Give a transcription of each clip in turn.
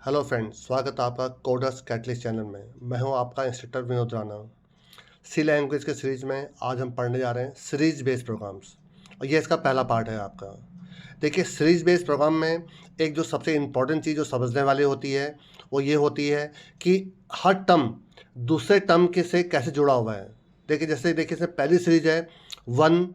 Hello friends, स्वागत है आपका कोडर्स कैटलिस्ट चैनल में। मैं हूं आपका इंस्ट्रक्टर विनोद राणा। सी लैंग्वेज के सीरीज में आज हम पढ़ने जा रहे हैं सीरीज बेस्ड प्रोग्राम्स, और ये इसका पहला पार्ट है आपका। देखिए, सीरीज बेस्ड प्रोग्राम में एक जो सबसे इम्पोर्टेंट चीज़ जो समझने वाली होती है वो ये होती है कि हर टर्म दूसरे टर्म के से कैसे जुड़ा हुआ है। देखिए इसमें पहली सीरीज है 1,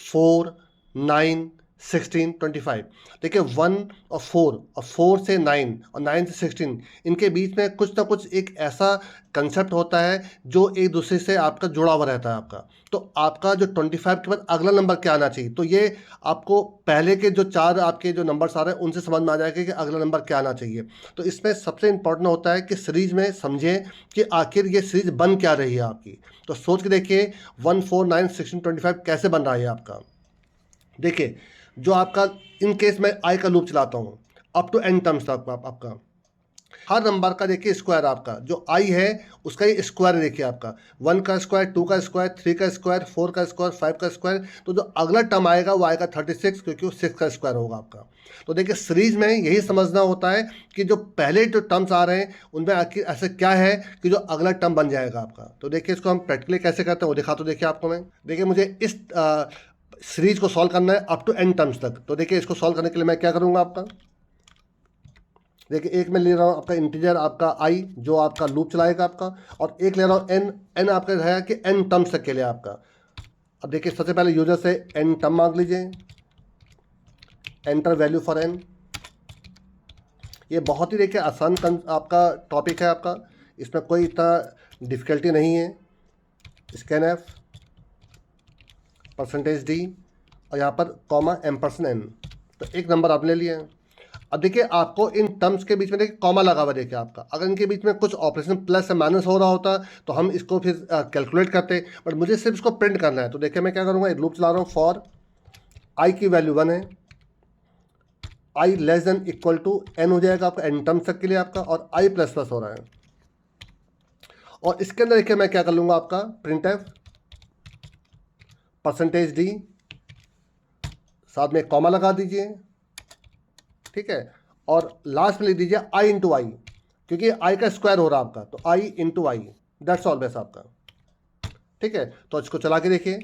4, 9, 16, 25। देखिए 1 और 4 और 4 से 9 और 9 से 16, इनके बीच में कुछ ना कुछ एक ऐसा कंसेप्ट होता है जो एक दूसरे से आपका जुड़ा हुआ रहता है आपका। तो आपका जो 25 के बाद अगला नंबर क्या आना चाहिए, तो ये आपको पहले के जो चार आपके जो नंबर्स आ रहे हैं उनसे समझ में आ जाएगा कि अगला नंबर क्या आना चाहिए। तो इसमें सबसे इंपॉर्टेंट होता है कि सीरीज में समझें कि आखिर ये सीरीज बन क्या रही है आपकी। तो सोच के देखिए 1, 4, 9, 16, 25 कैसे बन रहा है आपका। देखिए, जो आपका इन केस में आई का लूप चलाता हूँ अप टू एन टर्म्स तक आपका हर नंबर का देखिए स्क्वायर, आपका जो आई है उसका ये स्क्वायर है। देखिए आपका 1 का स्क्वायर, 2 का स्क्वायर, 3 का स्क्वायर, 4 का स्क्वायर, 5 का स्क्वायर। तो जो अगला टर्म आएगा वो आएगा 36, क्योंकि वो 6 का स्क्वायर होगा आपका। तो देखिए सीरीज में यही समझना होता है कि जो पहले जो टर्म्स आ रहे हैं उनमें आखिर ऐसा क्या है कि जो अगला टर्म बन जाएगा आपका। तो देखिए इसको हम प्रैक्टिकली कैसे करते हैं वो दिखा। तो देखिए आपको मैं, देखिए मुझे इस सीरीज को सॉल्व करना है अप टू एन टर्म्स तक। तो देखिए इसको सॉल्व करने के लिए मैं क्या करूँगा आपका, देखिए एक मैं ले रहा हूँ आपका इंटीजर आपका आई जो आपका लूप चलाएगा आपका, और एक ले रहा हूँ एन। एन आपका है कि एन टर्म्स तक के लिए आपका। अब देखिए सबसे पहले यूजर से एन टर्म मांग लीजिए, एंटर वैल्यू फॉर एन। ये बहुत ही देखिए आसान आपका टॉपिक है आपका, इसमें कोई इतना डिफिकल्टी नहीं है। स्कैन एफ %d और यहाँ पर कॉमा एम%n। तो एक नंबर आपने ले लिया है। अब देखिए आपको इन टर्म्स के बीच में देखिए कॉमा लगा हुआ, देखिए आपका अगर इनके बीच में कुछ ऑपरेशन प्लस या माइनस हो रहा होता तो हम इसको फिर कैलकुलेट करते, बट मुझे सिर्फ इसको प्रिंट करना है। तो देखिए मैं क्या करूँगा, एक लूप चला रहा हूँ फॉर आई की वैल्यू 1 है, I less than equal to N हो जाएगा आपका एन टर्म्स तक के लिए आपका, और आई प्लस प्लस हो रहा है। और इसके अंदर देखिए मैं क्या कर लूँगा आपका प्रिंट एफ %d, साथ में कॉमा लगा दीजिए, ठीक है। और लास्ट में लिख दीजिए आई इंटू आई, क्योंकि आई का स्क्वायर हो रहा है आपका, तो I into I, that's all base आपका, ठीक है। तो इसको चला के देखिए,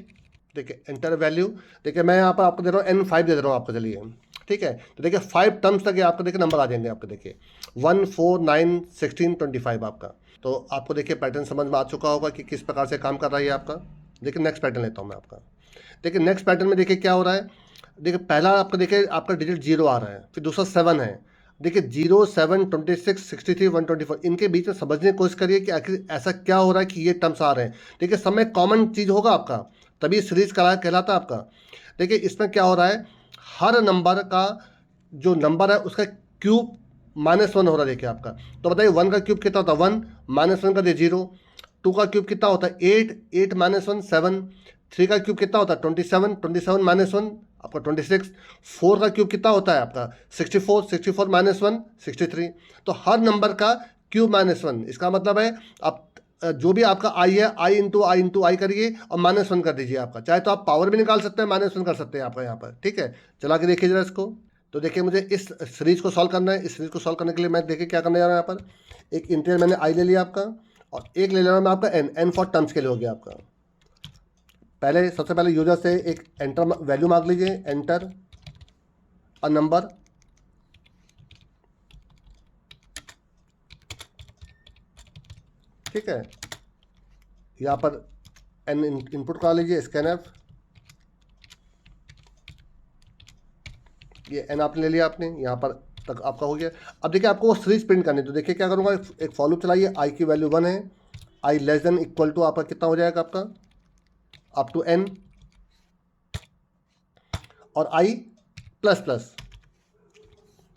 देखिए एंटर वैल्यू। देखिए मैं यहाँ पर आपको दे रहा हूँ N5 दे रहा हूँ आपको, चलिए ठीक है। तो देखिए 5 टर्म्स तक ये आपको देखिए नंबर आ जाएंगे आपके, देखिए 1, 4, 9, 16, 25 आपका। तो आपको देखिए पैटर्न समझ में आ चुका होगा कि किस प्रकार से काम कर रहा है आपका। देखिए नेक्स्ट पैटर्न लेता हूँ मैं आपका। देखिए नेक्स्ट पैटर्न में देखिए क्या हो रहा है। देखिए पहला आपका देखिए आपका डिजिट 0 आ रहा है, फिर दूसरा 7 है। देखिए 0, 7, 26, 63, 124, इनके बीच में समझने की कोशिश करिए कि आखिर ऐसा क्या हो रहा है कि ये टर्म्स आ रहे हैं। देखिए सब में कॉमन चीज़ होगा आपका, तभी सीरीज कहलाता है आपका। देखिए इसमें क्या हो रहा है, हर नंबर का जो नंबर है उसका क्यूब -1 हो रहा है। देखिए आपका, तो बताइए 1 का क्यूब कितना होता है 1, -1 का दे 0। 2 का क्यूब कितना होता है 8, 8 -1 7। 3 का क्यूब कितना होता है 27, 27 -1 आपका 26। 4 का क्यूब कितना होता है आपका 64, 64 -1 63। तो हर नंबर का क्यूब -1, इसका मतलब है आप जो भी आपका आई है आई इंटू आई करिए और -1 कर दीजिए आपका। चाहे तो आप पावर भी निकाल सकते हैं, -1 कर सकते हैं आपका यहाँ पर, ठीक है। चला के देखिए जरा इसको। तो देखिए मुझे इस सीरीज को सॉल्व करना है। इस सीरीज को सॉल्व करने के लिए मैं देखिए क्या करने जा रहा हूँ यहाँ पर। एक इंटीजर मैंने आई ले लिया आपका, और एक ले रहा हूँ मैं आपका एन फॉर टर्म्स के लिए हो गया आपका। पहले सबसे पहले यूजर से एक एंटर वैल्यू मांग लीजिए, एंटर अ नंबर, ठीक है। यहाँ पर एन इनपुट करा लीजिए, स्कैन एफ, ये एन आपने ले लिया, आपने यहाँ पर तक आपका हो गया। अब देखिए आपको वो सीरीज प्रिंट करनी है, तो देखिए क्या करूँगा, एक फॉर लूप चलाइए। आई की वैल्यू 1 है, I less than equal to आपका कितना हो जाएगा आपका अप टू एन, और आई प्लस प्लस,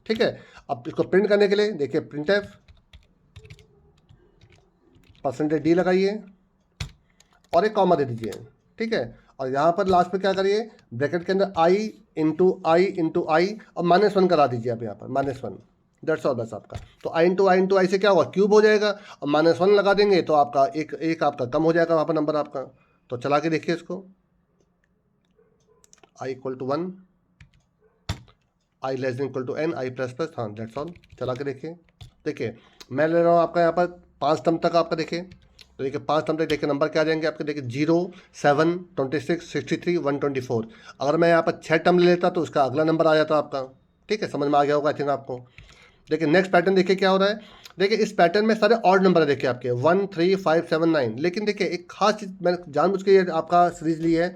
ठीक है। अब इसको प्रिंट करने के लिए देखिए प्रिंट एफ %d लगाइए और एक कॉमा दे दीजिए, ठीक है। और यहाँ पर लास्ट में क्या करिए, ब्रैकेट के अंदर आई और -1 करा दीजिए आप यहाँ पर -1, दैट्स ऑल बस आपका। तो आई से क्या होगा, क्यूब हो जाएगा, और -1 लगा देंगे तो आपका एक आपका कम हो जाएगा वहाँ पर नंबर आपका। तो चला के देखिए इसको, I equal to 1, I less than equal to N, I plus plus, हाँ दैट्स ऑल। चला के देखिए। देखिए मैं ले रहा हूँ आपका यहाँ पर 5 टर्म तक आपका देखिए, तो देखिए 5 टर्म तक देखिए नंबर क्या आ जाएंगे आपके, देखिए 0, 7, 26, 63, 124। अगर मैं यहाँ पर 6 टर्म ले लेता तो उसका अगला नंबर आ जाता आपका। ठीक है, समझ में आ गया होगा आई थिंक आपको। देखिए नेक्स्ट पैटर्न देखिए क्या हो रहा है। देखिए इस पैटर्न में सारे ऑड नंबर है देखिए आपके 1, 3, 5, 7, 9। लेकिन देखिए एक खास चीज़ मैंने जानबूझ के ये आपका सीरीज ली है।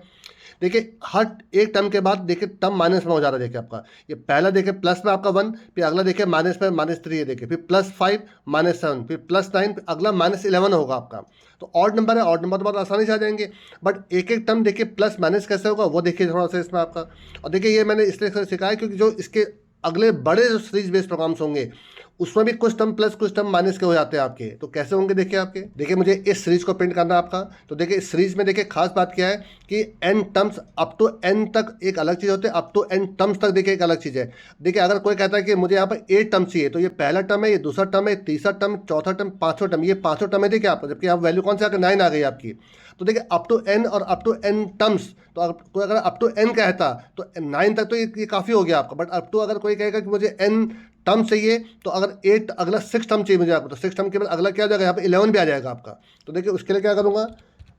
देखिए हर एक टर्म के बाद देखिए टर्म माइनस में हो जा रहा है। देखिए आपका ये पहला देखिए प्लस में आपका 1, फिर अगला देखिए माइनस में -3 है देखिए, फिर +5, -7, फिर +9, फिर अगला -11 होगा आपका। तो ऑड नंबर है, ऑड नंबर तो बहुत आसानी से आ जाएंगे। बट एक एक टर्म देखिए प्लस माइनस कैसे होगा वो देखिए थोड़ा सा इसमें आपका। और देखिए ये मैंने इसलिए सिखाया क्योंकि जो इसके अगले बड़े जो सीरीज बेस्ड प्रोग्राम्स होंगे उसमें भी कुछ टर्म प्लस कुछ टर्म माइनस के हो जाते हैं आपके। तो कैसे होंगे देखिए आपके, देखिए मुझे इस सीरीज को प्रिंट करना है आपका। तो देखिए इस सीरीज में देखिए खास बात क्या है कि n terms up to n तक एक अलग चीज़ होती है, अप टू n टर्म्स तक देखिए एक अलग चीज़ है। देखिए अगर कोई कहता है कि मुझे यहाँ पर 8 टर्म चाहिए, तो ये पहला टर्म है, ये दूसरा टर्म है, तीसरा टर्म, चौथा टर्म, पाँचवा टर्म, ये पाँचों टर्म है देखिए आपको। जबकि आप वैल्यू कौन से आकर 9 आ गई आपकी। तो देखिए अप टू n और अप टू n टर्म्स, तो कोई अगर अप टू n कहता तो 9 तक तो ये काफ़ी हो गया आपका। बट अप टू अगर कोई कहेगा कि मुझे n टर्म चाहिए, तो अगर 8 अगला 6 टर्म चाहिए मुझे आपको, तो 6 टर्म के बाद अगला क्या हो जाएगा यहाँ पे 11 भी आ जाएगा आपका। तो देखिए उसके लिए क्या करूँगा,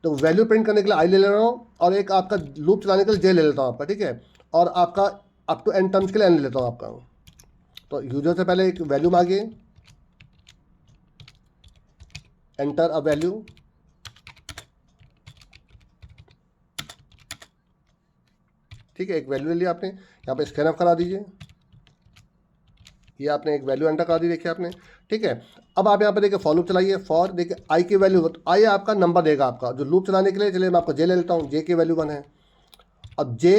तो वैल्यू प्रिंट करने के लिए आई ले रहा हूँ और एक आपका लूप चलाने के लिए जे ले लेता हूँ आपका। ठीक है, और आपका अप टू n टर्म्स के लिए n ले लेता हूँ आपका। तो यूजर से पहले एक वैल्यू मांगिए, एंटर अ वैल्यू। ठीक है, एक वैल्यू ले लिया आपने, यहाँ पे स्कैन ऑफ करा दीजिए। ये आपने एक वैल्यू एंटर करा दी देखिए आपने। ठीक है, अब आप यहाँ पे देखिए फॉर लूप चलाइए। फॉर देखिए आई की वैल्यू, तो आई आपका नंबर देगा आपका जो लूप चलाने के लिए। चलिए मैं आपको जे ले लेता हूँ, जे की वैल्यू 1 है। अब J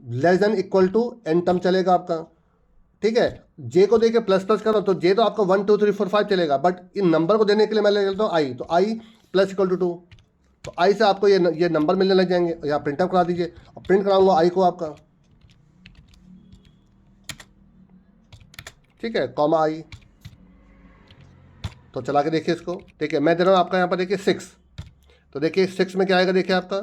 less than equal to n term चलेगा आपका। ठीक है, जे को देखिए प्लस प्लस करो तो जे तो आपका 1, 2, 3, 4, 5 चलेगा। बट इन नंबर को देने के लिए मैं ले लेता हूँ आई, तो आई प्लस इक्वल टू 2। तो आई से आपको ये नंबर मिलने लग जाएंगे। यहाँ प्रिंट आउट करा दीजिए और प्रिंट कराऊंगा आई को आपका। ठीक है, कॉमा आई। तो चला के देखिए इसको। देखिए मैं दे रहा हूँ आपका यहाँ पर देखिए 6। तो देखिए 6 में क्या आएगा देखिए आपका,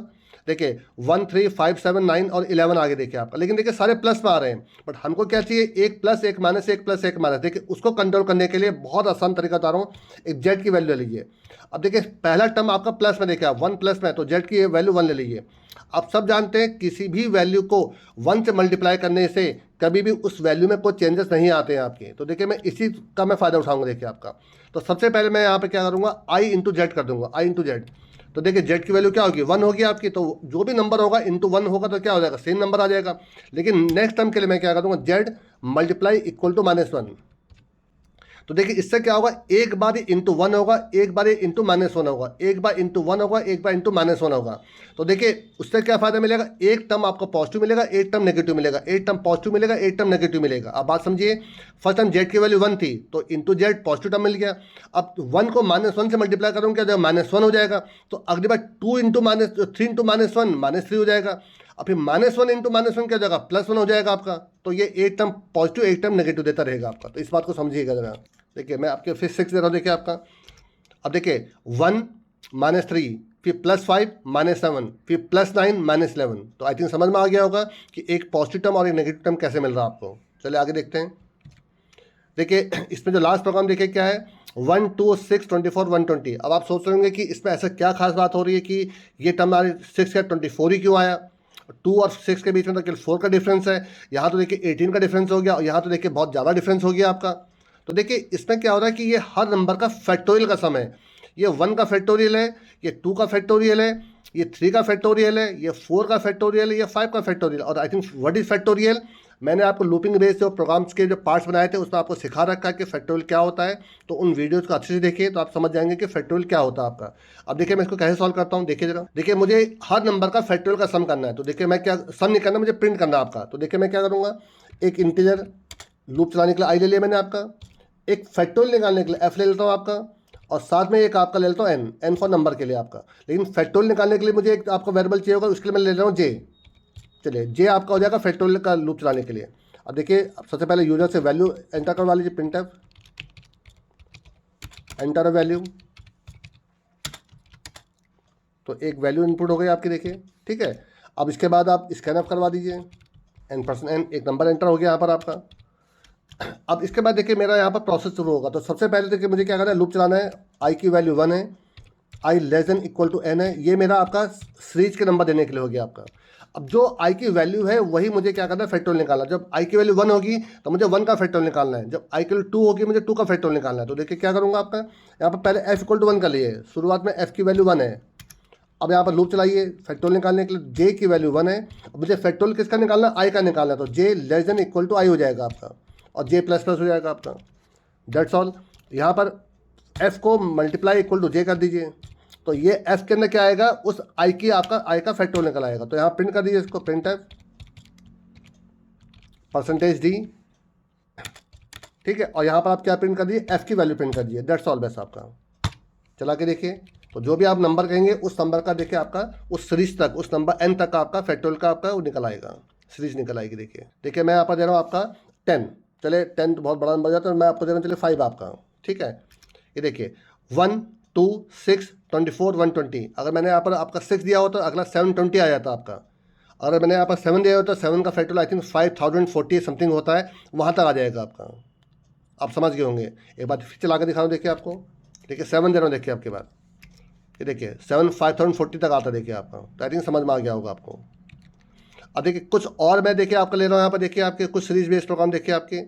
देखिए 1, 3, 5, 7, 9 और 11 आगे देखिए आपका। लेकिन देखिए सारे प्लस में आ रहे हैं, बट हमको क्या चाहिए, एक प्लस एक माइनस, एक प्लस एक माइनस। देखिए उसको कंट्रोल करने के लिए बहुत आसान तरीका बता रहा हूँ, एक जेड की वैल्यू ले लीजिए। अब देखिए पहला टर्म आपका प्लस में देखिए आप 1 प्लस में, तो जेड की वैल्यू 1 ले लीजिए। आप सब जानते हैं किसी भी वैल्यू को 1 से मल्टीप्लाई करने से कभी भी उस वैल्यू में कोई चेंजेस नहीं आते हैं आपके। तो देखिए मैं इसी का मैं फ़ायदा उठाऊंगा देखिए आपका। तो सबसे पहले मैं यहाँ पे क्या करूँगा, आई इंटू जेड कर दूंगा, आई इंटू जेड। तो देखिए जेड की वैल्यू क्या होगी, 1 होगी आपकी। तो जो भी नंबर होगा इंटू 1 होगा तो क्या हो जाएगा, सेम नंबर आ जाएगा। लेकिन नेक्स्ट टर्म के लिए मैं क्या कर दूंगा, जेड मल्टीप्लाई इक्वल टू -1। तो देखिए इससे क्या होगा, एक बार इंटू 1 होगा, एक बार इंटू -1 होगा, एक बार इंटू 1 होगा, एक बार इंटू -1 होगा। तो देखिए उससे क्या फायदा मिलेगा, एक टर्म आपको पॉजिटिव मिलेगा, एक टर्म नेगेटिव मिलेगा, एक टर्म पॉजिटिव मिलेगा, एक टर्म नेगेटिव मिलेगा। अब बात समझिए, फर्स्ट टाइम जेड की वैल्यू 1 थी तो इंटू जेड पॉजिटिव टर्म मिल गया। अब 1 को -1 से मल्टीप्लाई करूँगा क्या -1 हो जाएगा। तो अगली बार 2 इंटू -3 इंटू -1 -3 हो जाएगा। और फिर -1 इंटू -1 क्या हो जाएगा, +1 हो जाएगा आपका। तो ये एक टर्म पॉजिटिव एक टर्म नेगेटिव देता रहेगा आपका। तो इस बात को समझिएगा जरा। देखिए मैं आपके फिर 6 दे रहा हूँ देखिए आपका। अब देखिए 1 -3 फिर +5 -7 फिर +9 -11। तो आई थिंक समझ में आ गया होगा कि एक पॉजिटिव टर्म और एक नेगेटिव टर्म कैसे मिल रहा है आपको। चलिए आगे देखते हैं। देखिए इसमें जो लास्ट प्रोग्राम देखिए क्या है, 1, 2, 6, 24, 120। अब आप सोच रहे होंगे कि इसमें ऐसा क्या खास बात हो रही है कि ये टर्म हमारे 6 या 24 ही क्यों आया। 2 और 6 के बीच में तो केवल 4 का डिफरेंस है। यहाँ तो देखिए 18 का डिफरेंस हो गया और यहाँ तो देखिए बहुत ज़्यादा डिफरेंस हो गया आपका। तो देखिए इसमें क्या हो रहा है कि ये हर नंबर का फैक्टोरियल का सम है। ये 1 का फैक्टोरियल है, ये 2 का फैक्टोरियल है, ये 3 का फैक्टोरियल है, ये 4 का फैक्टोरियल है, ये 5 का फैक्टोरियल। और I think what is factorial, मैंने आपको लूपिंग बेस्ड जो प्रोग्राम्स के जो पार्ट्स बनाए थे उसमें आपको सिखा रखा है कि फैक्टोरियल क्या होता है। तो उन वीडियोज़ को अच्छे से देखिए तो आप समझ जाएंगे कि फैक्टोरियल क्या होता है आपका। अब देखिए मैं इसको कैसे सॉल्व करता हूँ, देखिए जरा। देखिए मुझे हर नंबर का फैक्टोरियल का सम करना है। तो देखिए मैं क्या, सम नहीं करना, मुझे प्रिंट करना है आपका। तो देखिए मैं क्या करूँगा, एक इंटीजर लूप चलाने के लिए आई ले लिया मैंने आपका, एक फैक्टोरियल निकालने के लिए एफ ले लेता हूँ आपका, और साथ में एक आपका ले लेता हूँ एन, एन फॉर नंबर के लिए आपका। लेकिन फैक्टोरियल निकालने के लिए मुझे एक आपको वेरिएबल चाहिए होगा, उसके लिए मैं ले रहा हूँ जे। चलिए जे आपका हो जाएगा फैक्टोरियल का लूप चलाने के लिए। अब देखिए सबसे पहले यूजर से वैल्यू एंटर करवा लीजिए, print F enter a value. तो एक वैल्यू इनपुट हो गई आपकी देखिए। ठीक है, अब इसके बाद आप स्कैन अप करवा दीजिए, n%n, एक नंबर एंटर हो गया यहाँ पर आपका। अब इसके बाद देखिए मेरा यहाँ पर प्रोसेस शुरू होगा। तो सबसे पहले देखिए मुझे क्या करना है, लूप चलाना है। आई की वैल्यू 1 है, I less than equal to N है। ये मेरा आपका सीरीज के नंबर देने के लिए हो गया आपका। अब जो आई की वैल्यू है वही मुझे क्या करना है, फैक्टोरियल निकालना। जब आई की वैल्यू 1 होगी तो मुझे 1 का फैक्टोरियल निकालना है। जब आई की वैल्यू 2 होगी मुझे 2 का फैक्टोरियल निकालना है। तो देखिए क्या करूँगा आपका, यहाँ पर पहले एफ इक्वल टू 1 का लिए, शुरुआत में एफ की वैल्यू 1 है। अब यहाँ पर लूप चलाइए फैक्टोरियल निकालने के लिए। जे की वैल्यू 1 है, अब मुझे फैक्टोरियल किसका निकालना है, आई का निकालना है। तो जे लेस देन इक्वल टू आई हो जाएगा आपका, और जे प्लस प्लस हो जाएगा आपका। That's all. यहाँ पर एफ को मल्टीप्लाई इक्वल टू जे कर दीजिए। तो ये एफ के अंदर क्या आएगा, उस आई की आपका आई का फैक्टोरियल निकल आएगा। तो यहाँ प्रिंट कर दीजिए इसको, प्रिंट एफ परसेंटेज डी, ठीक है। और यहाँ पर आप क्या प्रिंट कर दिए, एफ की वैल्यू प्रिंट कर दिए। दैट्स ऑल बस आपका। चला के देखिए, तो जो भी आप नंबर कहेंगे उस नंबर का देखिए आपका उस सीरीज तक, उस नंबर एन तक का आपका फैक्टोरियल का आपका वो निकल आएगा, सीरीज निकल आएगी। देखिए मैं यहाँ पर दे रहा हूँ आपका 10, चले 10 तो बहुत बड़ा नंबर जाता है, मैं आपको दे रहा हूँ चलिए 5 आपका, ठीक है। ये देखिए 1 2 6 24 120। अगर मैंने यहाँ पर आपका 6 दिया हो तो अगला 720 आ जाता आपका। अगर मैंने यहाँ पर 7 दिया हो तो 7 का फैक्टोरियल आई थिंक 5040 समथिंग होता है, वहाँ तक आ जाएगा आपका। आप समझ गए होंगे। एक बार फिर चला कर दिखा रहा हूँ, देखिए आपको, देखिए 7 दे रहा हूँ, देखिए आपके बाद ये देखिए 7 5040 तक आता है, देखिए आपका। तो आई थिंक समझ में आ गया होगा आपको। अब देखिए कुछ और मैं देखिए आपका ले रहा हूँ यहाँ पर, देखिए आपके कुछ सीरीज बेस्ड प्रोग्राम देखिए आपके।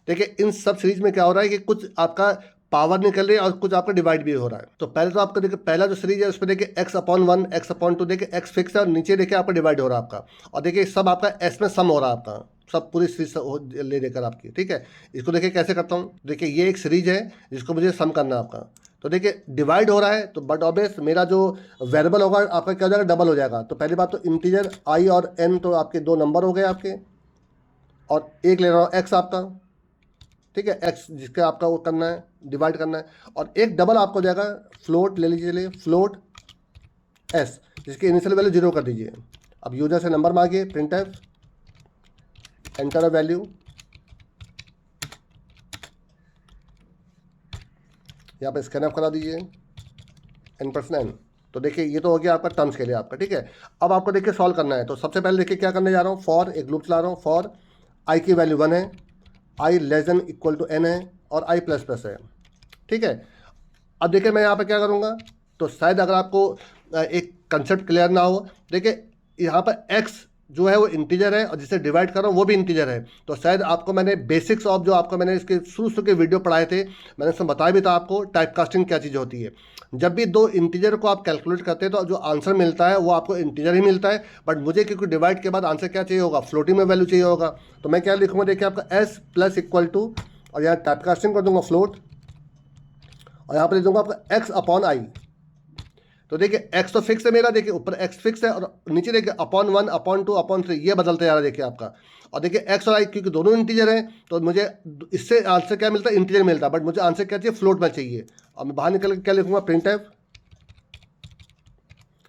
देखिए इन सब सीरीज में क्या हो रहा है कि कुछ आपका पावर निकल रही है और कुछ आपका डिवाइड भी हो रहा है। तो पहले तो आपका देखिए पहला जो सीरीज है उसमें देखिए x/1 x/2, देखिए x फिक्स है और नीचे देखिए आपका डिवाइड हो रहा है आपका। और देखिए सब आपका एस में सम हो रहा है आपका, सब पूरी सीरीज ले लेकर आपकी, ठीक है। इसको देखिए कैसे करता हूँ, देखिए ये एक सीरीज है जिसको मुझे सम करना है आपका। तो देखिए डिवाइड हो रहा है तो बट ऑब्वियस मेरा जो वेरिएबल होगा आपका क्या हो जाएगा, डबल हो जाएगा। तो पहली बात तो इंटीजर आई और एन, तो आपके 2 नंबर हो गए आपके, और एक ले रहा हूँ एक्स आपका, ठीक है, एक्स जिसके आपका वो करना है, डिवाइड करना है। और एक डबल आपको जाएगा फ्लोट ले लीजिए, चलिए फ्लोट एस, जिसकी इनिशियल वैल्यू 0 कर दीजिए। अब यूजर से नंबर मांगिए, print F enter a value, यहाँ पर स्कैन ऑफ करा दीजिए n%n। तो देखिए ये तो हो गया आपका टर्म्स के लिए आपका, ठीक है। अब आपको देखिए सॉल्व करना है। तो सबसे पहले देखिए क्या करने जा रहा हूँ, फॉर एक लूप चला रहा हूँ। फॉर आई की वैल्यू 1 है, I less than equal to N है, और आई प्लस प्लस है, ठीक है। अब देखिए मैं यहाँ पर क्या करूँगा, तो शायद अगर आपको एक कंसेप्ट क्लियर ना हो, देखिए यहाँ पर एक्स जो है वो इंटीजर है और जिसे डिवाइड कर रहा हूँ वो भी इंटीजर है। तो शायद आपको मैंने बेसिक्स ऑफ जो आपको मैंने इसके शुरू के वीडियो पढ़ाए थे, मैंने उसमें बताया भी था आपको टाइप कास्टिंग क्या चीज़ होती है। जब भी 2 इंटीजर को आप कैलकुलेट करते हैं तो जो आंसर मिलता है वो आपको इंटीजर ही मिलता है, बट मुझे क्योंकि डिवाइड के बाद आंसर क्या चाहिए होगा, फ्लोटिंग में वैल्यू चाहिए होगा। तो मैं क्या लिखूँगा, देखिए आपका एस प्लस इक्वल टू, और यहाँ टाइप कास्टिंग कर दूँगा फ्लोट, और यहाँ पर लिख दूँगा आपका एक्स अपॉन आई। तो देखिए x तो फिक्स है मेरा, देखिए ऊपर x फिक्स है, और नीचे देखिए (1) (2) (3) ये बदलते जा रहा है देखिए आपका। और देखिए x और i क्योंकि दोनों इंटीजर हैं तो मुझे इससे आंसर क्या मिलता है, इंटीजर मिलता है, बट मुझे आंसर क्या चाहिए, फ्लोट में चाहिए। और मैं बाहर निकल के क्या लिखूंगा, print F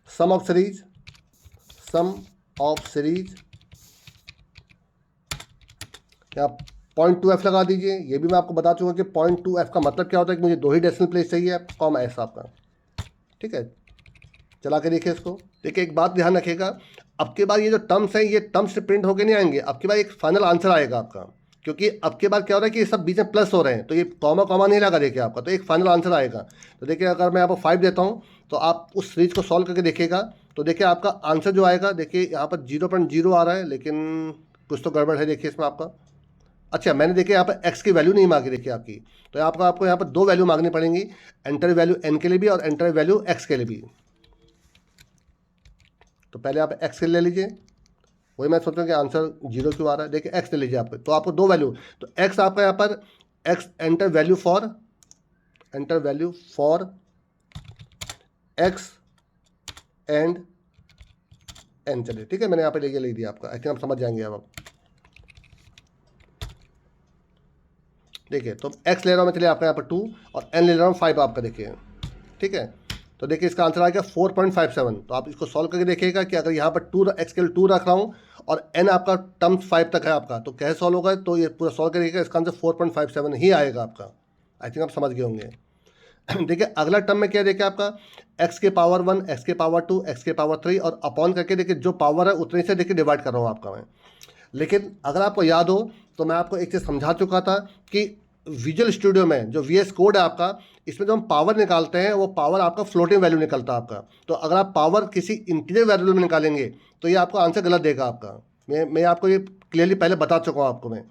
sum of series, sum of series, यहाँ 0.2f लगा दीजिए। ये भी मैं आपको बता चुका कि 0.2f का मतलब क्या होता है कि मुझे 2 ही डेसिमल प्लेस चाहिए, कॉमा एस आपका, ठीक है। चला के देखिए इसको। देखिए एक बात ध्यान रखिएगा, अब के बाद ये जो टर्म्स हैं ये टर्म्स से प्रिंट होके नहीं आएंगे, अब के बाद एक फाइनल आंसर आएगा आपका, क्योंकि अब के बाद क्या हो रहा है कि ये सब बीच में प्लस हो रहे हैं, तो ये कॉमा कॉमा नहीं लगा देखिए आपका, तो एक फाइनल आंसर आएगा। तो देखिए अगर मैं आपको 5 देता हूँ तो आप उस सीरीज को सॉल्व करके देखिएगा, तो देखिए आपका आंसर जो आएगा, देखिए यहाँ पर 0.0 आ रहा है, लेकिन कुछ तो गड़बड़ है देखिए इसमें आपका। अच्छा मैंने देखिए यहाँ पर एक्स की वैल्यू नहीं मांगी देखिए आपकी, तो आपको यहाँ पर 2 वैल्यू मांगनी पड़ेंगी, एंटर वैल्यू एन के लिए भी और एंटर वैल्यू एक्स के लिए भी। तो पहले आप x ले लीजिए, वही मैं सोच रहा हूँ कि आंसर 0 क्यों आ रहा है। देखिए x ले लीजिए आपको, तो आपको 2 वैल्यू, तो x आपका यहाँ पर x enter value for x and n, चलिए ठीक है, मैंने यहाँ पे ले दिया आपका, आई थिंक आप समझ जाएंगे अब। देखिए तो x ले रहा हूँ मैं, चलिए आपका यहाँ पर 2, और n ले रहा हूँ 5 आपका, देखिए ठीक है। तो देखिए इसका आंसर आ गया 4.57। तो आप इसको सॉल्व करके देखिएगा कि अगर यहाँ पर 2 x के लिए 2 रख रहा हूँ और n आपका टर्म्स 5 तक है आपका, तो कैसे सॉल्व होगा, तो ये पूरा सॉल्व करिएगा, इसका आंसर 4.57 ही आएगा आपका। आई थिंक आप समझ गए होंगे। देखिए अगला टर्म में क्या देखिए आपका x के पावर 1, x के पावर 2, x के पावर 3 और अपॉन करके देखिए जो पावर है उतने से देखिए डिवाइड कर रहा हूँ आपका मैं। लेकिन अगर आपको याद हो तो मैं आपको एक चीज़ समझा चुका था कि विजुअल स्टूडियो में जो VS कोड है आपका, इसमें जो हम पावर निकालते हैं वो पावर आपका फ्लोटिंग वैल्यू निकलता है आपका। तो अगर आप पावर किसी इंटीजर वैल्यू में निकालेंगे तो ये आपको आंसर गलत देगा आपका। मैं आपको ये क्लियरली पहले बता चुका हूँ आपको मैं,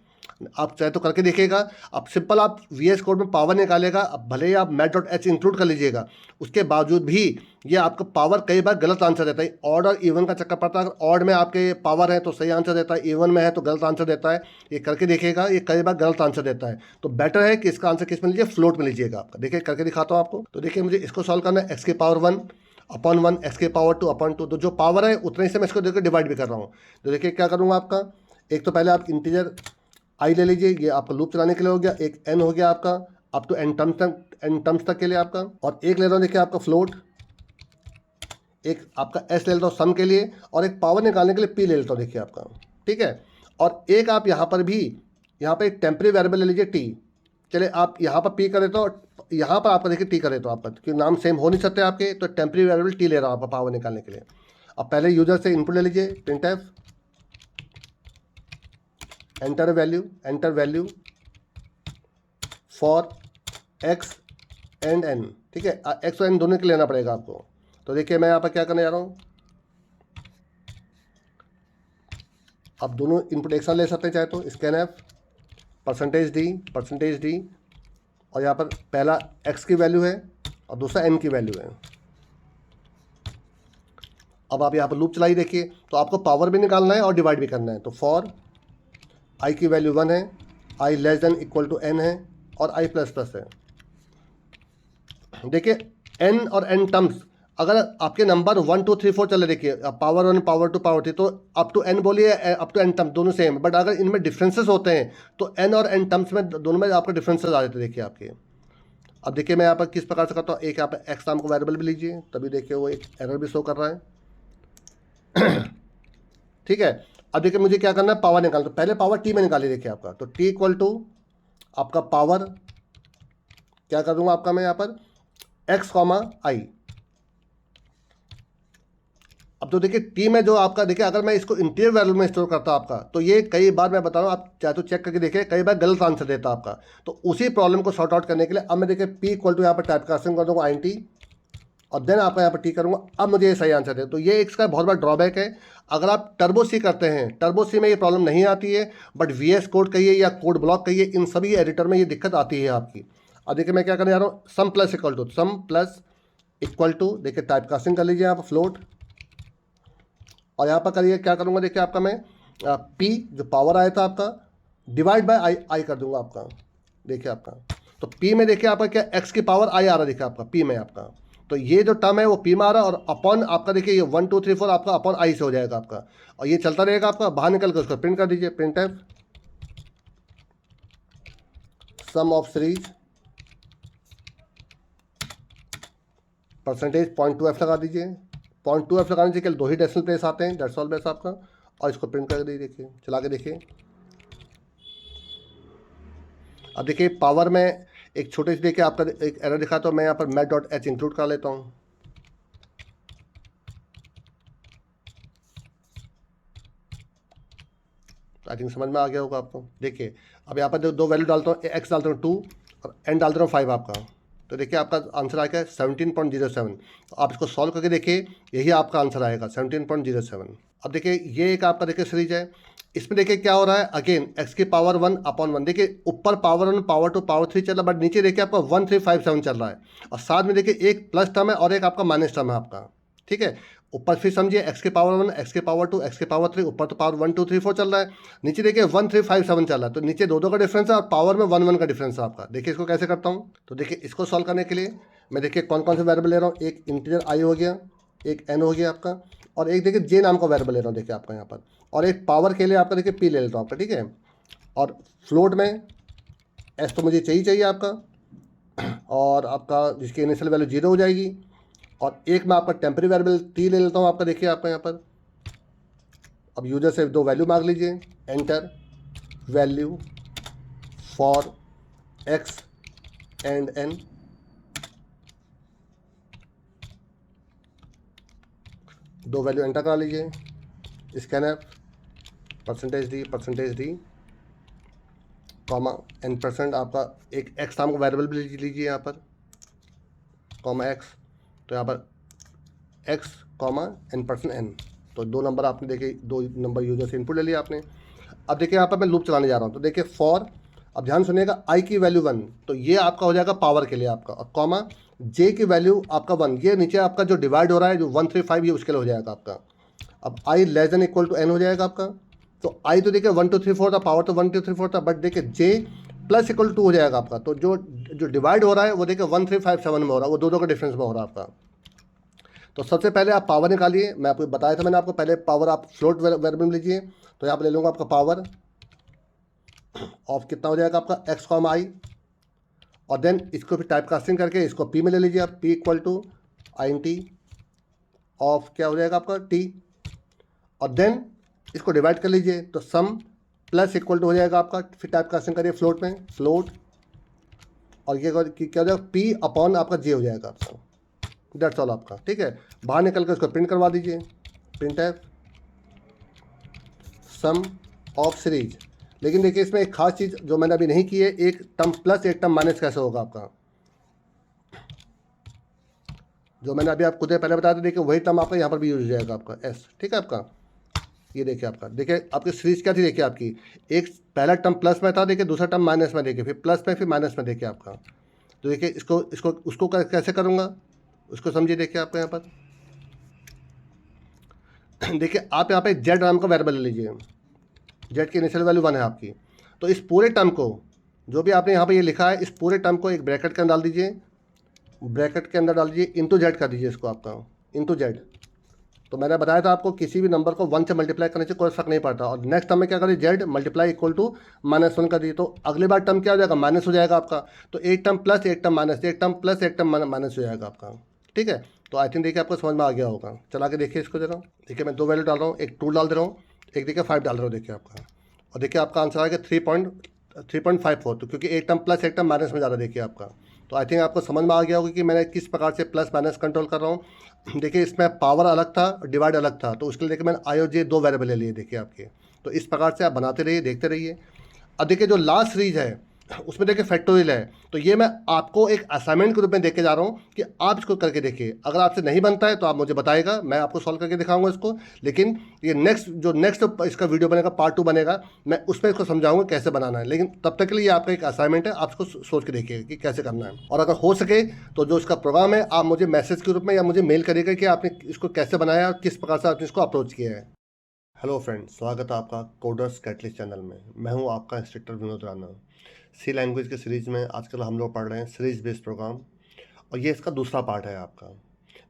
आप चाहे तो करके देखिएगा। अब सिंपल आप VS कोड में पावर निकालेगा, अब भले ही आप मैथ.h इंक्लूड कर लीजिएगा, उसके बावजूद भी ये आपका पावर कई बार गलत आंसर देता है। ऑड और इवन का चक्कर पड़ता है। अगर ऑड में आपके पावर है तो सही आंसर देता है, इवन में है तो गलत आंसर देता है। ये करके देखिएगा, ये कई बार गलत आंसर देता है। तो बेटर है कि इसका आंसर किस में लीजिए, फ्लोट में लीजिएगा आपका। देखिए करके दिखाता हूँ आपको। तो देखिए मुझे इसको सॉल्व करना है, एक्स की पावर 1 अपॉन 1, एक्स की पावर 2 अपॉन 2। तो जो पावर है उतने ही से मैं इसको देखिए डिवाइड भी कर रहा हूँ। तो देखिए क्या करूँगा आपका, एक तो पहले आप इंटीजर आई ले लीजिए, ये आपका लूप चलाने के लिए हो गया। एक एन हो गया आपका अप टू एन टर्म्स तक के लिए आपका। और एक ले रहा हूँ देखिए आपका फ्लोट, एक आपका एस ले लेता हूँ सम के लिए, और एक पावर निकालने के लिए पी ले लेता हूँ देखिए आपका, ठीक है। और एक आप यहाँ पर भी, यहाँ पर एक टेम्परेरी वेरिएबल ले लीजिए टी। चलिए आप यहाँ पर पी कर देता हूँ, यहाँ पर आपका देखिए टी कर देता हूँ आपका, क्योंकि नाम सेम हो नहीं सकते आपके। तो टेम्परेरी वेरिएबल टी ले रहा हूँ आपका पावर निकालने के लिए। अब पहले यूजर से इनपुट ले लीजिए, printf enter value for x and n, ठीक है। एक्स और एन दोनों के लेना पड़ेगा आपको। तो देखिए मैं यहाँ पर क्या करने जा रहा हूँ, आप दोनों इनपुट एक साथ ले सकते हैं चाहे तो। स्कैनएफ %d और यहाँ पर पहला एक्स की वैल्यू है और दूसरा एन की वैल्यू है। अब आप यहाँ पर लूप चलाई देखिए, तो आपको पावर भी निकालना है और डिवाइड भी करना है। तो फॉर आई की वैल्यू 1 है, I less than equal to N है और आई प्लस प्लस है। देखिए एन और एन टर्म्स, अगर आपके नंबर 1 2 3 4 चले, देखिए पावर 1 पावर 2 पावर 3, तो अप टू एन बोलिए, अप टू एन टर्म दोनों सेम। बट अगर इनमें डिफरेंसेस होते हैं तो एन और एन टर्म्स में दोनों में आपके डिफरेंसेस आ जाते हैं देखिए आपके। अब देखिए मैं यहाँ पर किस प्रकार से करता हूँ, एक यहाँ पर एक्स नाम को वेरिएबल भी लीजिए, तभी देखिए वो एक एरर भी शो कर रहा है ठीक है। अब देखिए मुझे क्या करना है, पावर निकालना। तो पहले पावर टी में निकालिए देखिए आपका। तो टी इक्वल टू आपका पावर क्या कर दूंगा आपका मैं यहाँ पर एक्स कॉमा आई। अब तो देखिए टी में जो आपका, देखिए अगर मैं इसको इंटीरियर वैल्यू में स्टोर करता आपका, तो ये कई बार मैं बता रहा हूँ, आप चाहे तो चेक करके देखिए, कई बार गलत आंसर देता आपका। तो उसी प्रॉब्लम को सॉर्ट आउट करने के लिए अब मैं देखिए पी इक्वल टू यहाँ पर टाइप कास्टिंग कर दूंगा INT और देन आपका यहाँ पर टी करूँगा। अब मुझे ये सही आंसर दे। तो ये इसका बहुत बड़ा ड्रॉबैक है। अगर आप टर्बो सी करते हैं, टर्बो सी में ये प्रॉब्लम नहीं आती है, बट VS कोड कहिए या कोड ब्लॉक कहिए, इन सभी एडिटर में ये दिक्कत आती है आपकी। अब देखिए मैं क्या करने जा रहा हूँ, सम प्लस इक्वल टू देखिए टाइप कास्टिंग कर लीजिए यहाँ पर फ्लोट, और यहाँ पर करिए क्या करूँगा देखिए आपका मैं P जो पावर आया था आपका डिवाइड बाय आई कर दूंगा आपका। देखिए आपका तो P में देखिए आपका क्या x की पावर I आ रहा है देखिए आपका P में आपका। तो ये जो टर्म है वो P में आ रहा है और अपॉन आपका देखिए ये 1 2 3 4 आपका अपॉन I से हो जाएगा आपका, और ये चलता रहेगा आपका। बाहर निकल कर उसको प्रिंट कर दीजिए, printf some of series %.2f लगा दीजिए। 0.2f लगाने से केवल 2 ही डेसिमल प्लेस आते हैं, दैट्स ऑल बेस आपका। और इसको प्रिंट कर दीजिए, देखिए चला के देखिए। अब देखिए पावर में एक छोटे से देखिए आपका एक एरर दिखा, तो मैं यहाँ पर मैथ.h इंक्लूड कर लेता हूँ। आई थिंक समझ में आ गया होगा आपको। देखिए अब यहाँ पर दो वैल्यू डालता हूँ, x डालता हूँ 2 और n डालता हूँ 5 आपका। तो देखिए आपका आंसर आएगा 17.07। तो आप इसको सॉल्व करके देखिए, यही आपका आंसर आएगा 17.07। अब देखिए ये एक आपका देखिए सीरीज है, इसमें देखिए क्या हो रहा है, अगेन x की पावर 1 अपॉन 1। देखिए ऊपर पावर 1 पावर 2 पावर 3 चल रहा है, बट नीचे देखिए आपका 1357 चल रहा है, और साथ में देखिए एक प्लस टर्म है और एक आपका माइनस टर्म है आपका, ठीक है। ऊपर फिर समझिए x की पावर 1 x की पावर 2 x की पावर 3, ऊपर तो पावर 1 2 3 4 चल रहा है, नीचे देखिए 1357 चल रहा है। तो नीचे दो का डिफरेंस है और पावर में 1 1 का डिफरेंस है आपका। देखिए इसको कैसे करता हूँ। तो देखिए इसको सॉल्व करने के लिए मैं देखिए कौन कौन से वेरिएबल ले रहा हूँ, एक इंटीजर i हो गया, एक n हो गया आपका, और एक देखिए j नाम का वेरिएबल ले रहा हूँ देखिए आपका यहाँ पर, और एक पावर के लिए आपका देखिए p ले लेता हूँ आपका, ठीक है। और फ्लोट में s तो मुझे चाहिए आपका, और आपका जिसकी इनिशियल वैल्यू 0 हो जाएगी, और एक मैं आपका टेम्परेरी वेरिएबल t ले लेता हूँ आपका। देखिए आपका यहाँ पर अब यूजर से दो वैल्यू मांग लीजिए, enter value for x and n। दो वैल्यू एंटर करा लीजिए, scanf percentage D comma n% आपका एक x नाम का वेरिएबल भी लीजिए यहाँ पर, कॉमा x, तो यहाँ पर x कॉमा n%n, तो 2 नंबर आपने देखे, 2 नंबर यूजर से इनपुट ले लिया आपने। अब देखिए यहाँ पर मैं लूप चलाने जा रहा हूँ, तो देखिए फॉर, अब ध्यान सुनिएगा, i की वैल्यू 1, तो ये आपका हो जाएगा पावर के लिए आपका, और कॉमा j की वैल्यू आपका 1, ये नीचे आपका जो डिवाइड हो रहा है जो 135 ये उसके लिए हो जाएगा आपका। अब i less than equal to n हो जाएगा आपका, तो i तो देखिए 1 2 3 4 था, पावर तो 1 2 3 4 था, बट देखिए j प्लस इक्वल टू 2 हो जाएगा आपका, तो जो डिवाइड हो रहा है वो देखिए 1357 में हो रहा है, वो दो का डिफरेंस में हो रहा है आपका। तो सबसे पहले आप पावर निकालिए, मैं आपको बताया था मैंने आपको, पहले पावर आप फ्लोट वेरिएबल में लीजिए, तो यहाँ पर ले लूँगा आपका पावर ऑफ कितना हो जाएगा आपका x कॉमा i, और देन इसको फिर टाइप कास्टिंग करके इसको p में ले लीजिए आप, p equal to int of क्या हो जाएगा आपका t, और देन इसको डिवाइड कर लीजिए, तो सम प्लस इक्वल टू हो जाएगा आपका, फिर टाइप कास्टिंग करिए फ्लोट में, फ्लोट, और ये क्या हो जाएगा p अपॉन आपका j हो जाएगा आपका, दैट्स ऑल आपका। ठीक है, बाहर निकल कर इसको प्रिंट करवा दीजिए, प्रिंट है सम ऑफ सीरीज। लेकिन देखिए इसमें एक खास चीज़ जो मैंने अभी नहीं की है, एक टर्म प्लस एक टर्म माइनस कैसे होगा आपका, जो मैंने अभी आपको पहले बताया था, देखिए वही टर्म आपका यहाँ पर भी यूज हो जाएगा आपका एस। ठीक है आपका, ये देखिए आपका, देखिए आपकी सीरीज क्या थी, देखिए आपकी एक पहला टर्म प्लस में था, देखिए दूसरा टर्म माइनस में, देखिए फिर प्लस में फिर माइनस में, देखिए आपका। तो देखिए उसको कैसे करूँगा उसको समझिए, देखिए आपका यहाँ पर देखिए आप यहाँ पे जेड नाम का वेरिएबल ले लीजिए, जेड की इनिशियल वैल्यू 1 है आपकी, तो इस पूरे टर्म को जो भी आपने यहाँ पे ये लिखा है, इस पूरे टर्म को एक ब्रैकेट के अंदर डाल दीजिए, ब्रैकेट के अंदर डाल दीजिए, इंटू जेड कर दीजिए इसको आपका, इंटू जेड। तो मैंने बताया था आपको किसी भी नंबर को 1 से मल्टीप्लाई करने से कोई फर्क नहीं पड़ता, और नेक्स्ट टर्म में क्या करिए, जेड मल्टीप्लाई इक्वल टू -1 कर दीजिए, तो अगली बार टर्म क्या हो जाएगा, माइनस हो जाएगा आपका, तो एक टर्म प्लस एक टर्म माइनस, एक टर्म प्लस एक टर्म माइनस हो जाएगा आपका। ठीक है, तो आई थिंक देखिए आपको समझ में आ गया होगा। चला के देखिए इसको जरा, देखिए मैं 2 वैल्यू डाल रहा हूँ, एक 2 डाल दे रहा हूँ, एक देखिए 5 डाल रहा हूँ, देखिए आपका, और देखिए आपका आंसर आएगा 3.54, तो क्योंकि एक टर्म प्लस एक टर्म माइनस में जा रहा है, देखिए आपका। तो आई थिंक आपको समझ में आ गया होगा कि मैंने किस प्रकार से प्लस माइनस कंट्रोल कर रहा हूँ। देखिए इसमें पावर अलग था, डिवाइड अलग था, तो उसके लिए देखिए मैंने आई और जे 2 वेरिएबल ले लिए, देखिए आपके। तो इस प्रकार से आप बनाते रहिए, देखते रहिए। अब देखिए जो लास्ट सीरीज है उसमें देखिए फैक्टोरियल है, तो ये मैं आपको एक असाइनमेंट के रूप में देके जा रहा हूँ कि आप इसको करके देखिए। अगर आपसे नहीं बनता है तो आप मुझे बताइएगा, मैं आपको सॉल्व करके दिखाऊंगा इसको। लेकिन ये नेक्स्ट इसका वीडियो बनेगा, पार्ट 2 बनेगा, मैं उसमें इसको समझाऊंगा कैसे बनाना है। लेकिन तब तक के लिए आपका एक असाइनमेंट है, आप इसको सोच के देखिए कि कैसे करना है। और अगर हो सके तो जो इसका प्रोग्राम है आप मुझे मैसेज के रूप में या मुझे मेल करिएगा कि आपने इसको कैसे बनाया और किस प्रकार से आपने इसको अप्रोच किया है। हेलो फ्रेंड्स, स्वागत है आपका कोडर्स कैटलिस्ट चैनल में। मैं हूं आपका इंस्ट्रक्टर विनोद राणा। सी लैंग्वेज के सीरीज़ में आजकल हम लोग पढ़ रहे हैं सीरीज बेस्ड प्रोग्राम, और ये इसका दूसरा पार्ट है आपका।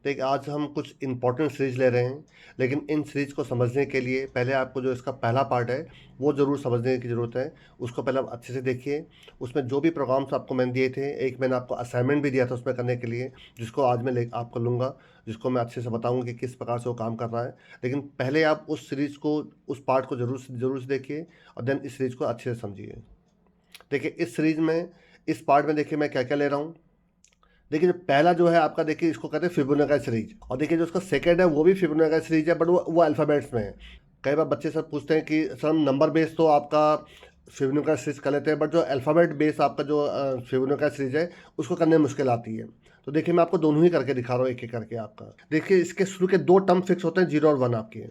देखिए आज हम कुछ इंपॉर्टेंट सीरीज ले रहे हैं, लेकिन इन सीरीज को समझने के लिए पहले आपको जो इसका पहला पार्ट है वो ज़रूर समझने की ज़रूरत है। उसको पहले आप अच्छे से देखिए। उसमें जो भी प्रोग्राम्स आपको मैंने दिए थे, एक मैंने आपको असाइनमेंट भी दिया था उसमें करने के लिए, जिसको आज मैं आपको लूँगा, जिसको मैं अच्छे से बताऊँगा कि किस प्रकार से वो काम कर रहा है। लेकिन पहले आप उस सीरीज़ को, उस पार्ट को ज़रूर से देखिए, और देन इस सीरीज़ को अच्छे से समझिए। देखिए इस सीरीज में, इस पार्ट में देखिए मैं क्या क्या ले रहा हूँ। देखिए जो पहला जो है आपका, देखिए इसको कहते हैं फिबोनाची सीरीज, और देखिए जो उसका सेकंड है वो भी फिबोनाची सीरीज है, बट वो अल्फ़ाबेट्स में है। कई बार बच्चे सर पूछते हैं कि सर हम नंबर बेस तो आपका फिबोनाची सीरीज कर लेते हैं, बट जो अल्फ़ाबेट बेस आपका जो फिबोनाची सीरीज है उसको करने में मुश्किल आती है। तो देखिए मैं आपको दोनों ही करके दिखा रहा हूँ, एक एक करके आपका। देखिए इसके शुरू के 2 टर्म फिक्स होते हैं, 0 और 1 आपके,